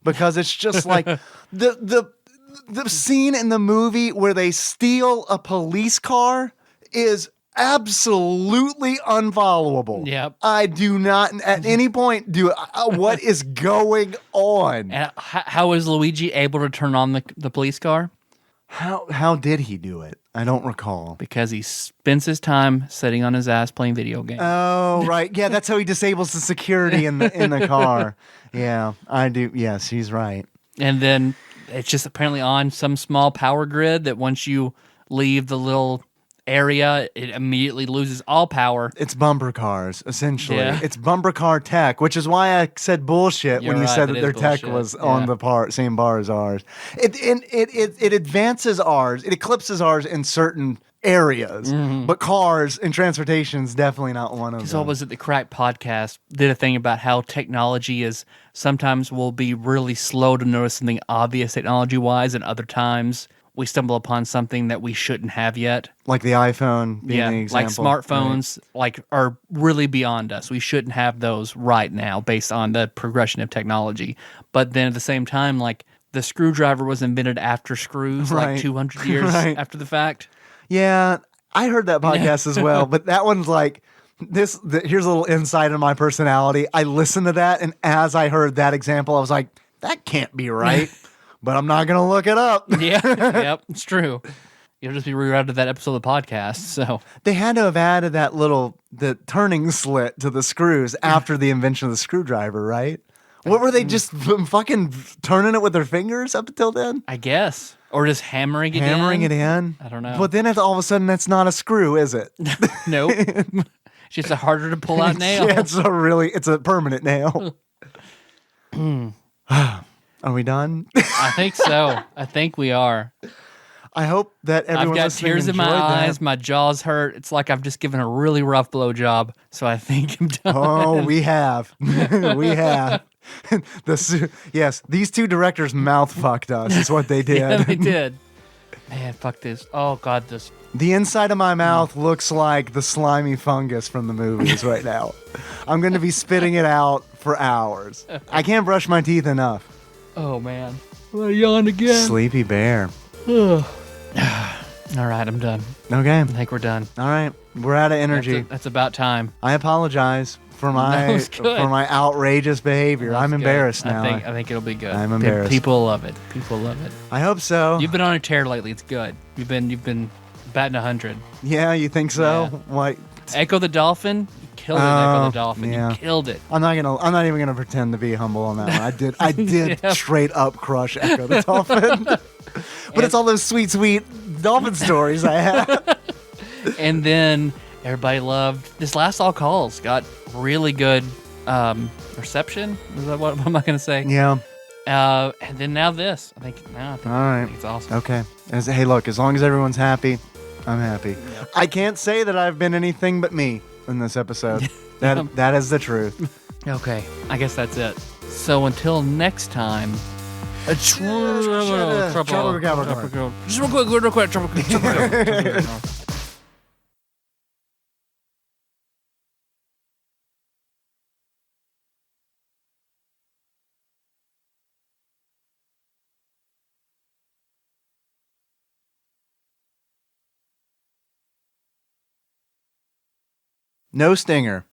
D: because it's just the scene in the movie where they steal a police car is absolutely unfollowable.
C: Yep.
D: I do not at any point do what is going on.
C: And how is Luigi able to turn on the police car?
D: How did he do it? I don't recall.
C: Because he spends his time sitting on his ass playing video games.
D: Oh, right. Yeah, that's how he disables the security in the car. Yeah, I do. Yes, he's right.
C: And then it's just apparently on some small power grid that once you leave the little area, it immediately loses all power.
D: It's bumper cars, essentially.
C: Yeah.
D: It's bumper car tech, which is why I said bullshit
C: You're
D: when you
C: right,
D: said that
C: it
D: their
C: is
D: tech
C: bullshit.
D: was on the same bar as ours. It advances ours. It eclipses ours in certain areas, but cars and transportation is definitely not one of them.
C: So was it the Crack podcast did a thing about how technology is sometimes we'll be really slow to notice something obvious technology-wise, and other times we stumble upon something that we shouldn't have yet.
D: Like the iPhone being the example.
C: Smartphones are really beyond us. We shouldn't have those right now based on the progression of technology. But then at the same time, the screwdriver was invented after screws, 200 years after the fact.
D: Yeah, I heard that podcast as well, but that one's here's a little insight in my personality. I listened to that, and as I heard that example, I was like, that can't be right. But I'm not going to look it up.
C: Yeah, yep, it's true. You'll just be rerouted to that episode of the podcast. So
D: they had to have added the turning slit to the screws after the invention of the screwdriver, right? What were they just fucking turning it with their fingers up until then?
C: I guess. Or just hammering it
D: in?
C: I don't know.
D: But then all of a sudden that's not a screw, is it?
C: Nope. It's just a harder to pull out nail.
D: Yeah, it's a permanent nail. Are we done?
C: I think so. I think we are.
D: I hope that everyone
C: I've got
D: listening
C: tears in my
D: enjoyed that.
C: eyes. My jaws hurt. It's like I've just given a really rough blowjob. So I think I'm done.
D: Oh, we have. We have. Yes, these two directors mouth fucked us is what they did.
C: Yeah, they did. Man, fuck this. Oh, God, this
D: The inside of my mouth looks like the slimy fungus from the movies right now. I'm going to be spitting it out for hours. I can't brush my teeth enough.
C: Oh, man. Well, yawn again.
D: Sleepy bear.
C: All right, I'm done.
D: Okay.
C: I think we're done.
D: All right. We're out of energy.
C: That's about time.
D: I apologize for my outrageous behavior. I'm embarrassed now.
C: I think it'll be good.
D: I'm embarrassed.
C: People love it. People love it.
D: I hope so.
C: You've been on a tear lately. It's good. You've been batting 100.
D: Yeah, you think so?
C: Yeah.
D: What?
C: Echo the Dolphin. You killed it, Echo the Dolphin.
D: Yeah.
C: You killed it.
D: I'm not even gonna pretend to be humble on that one. I did straight up crush Echo the Dolphin. But it's all those sweet dolphin stories I have.
C: And then everybody loved this last All Calls. Got really good reception. Is that what am I gonna say?
D: Yeah.
C: And then now this. I think
D: all right.
C: I think it's awesome.
D: Okay. Hey, look, as long as everyone's happy, I'm happy. Yep. I can't say that I've been anything but me in this episode. That is the truth.
C: Okay. I guess that's it. So until next time.
D: Just real quick. No stinger.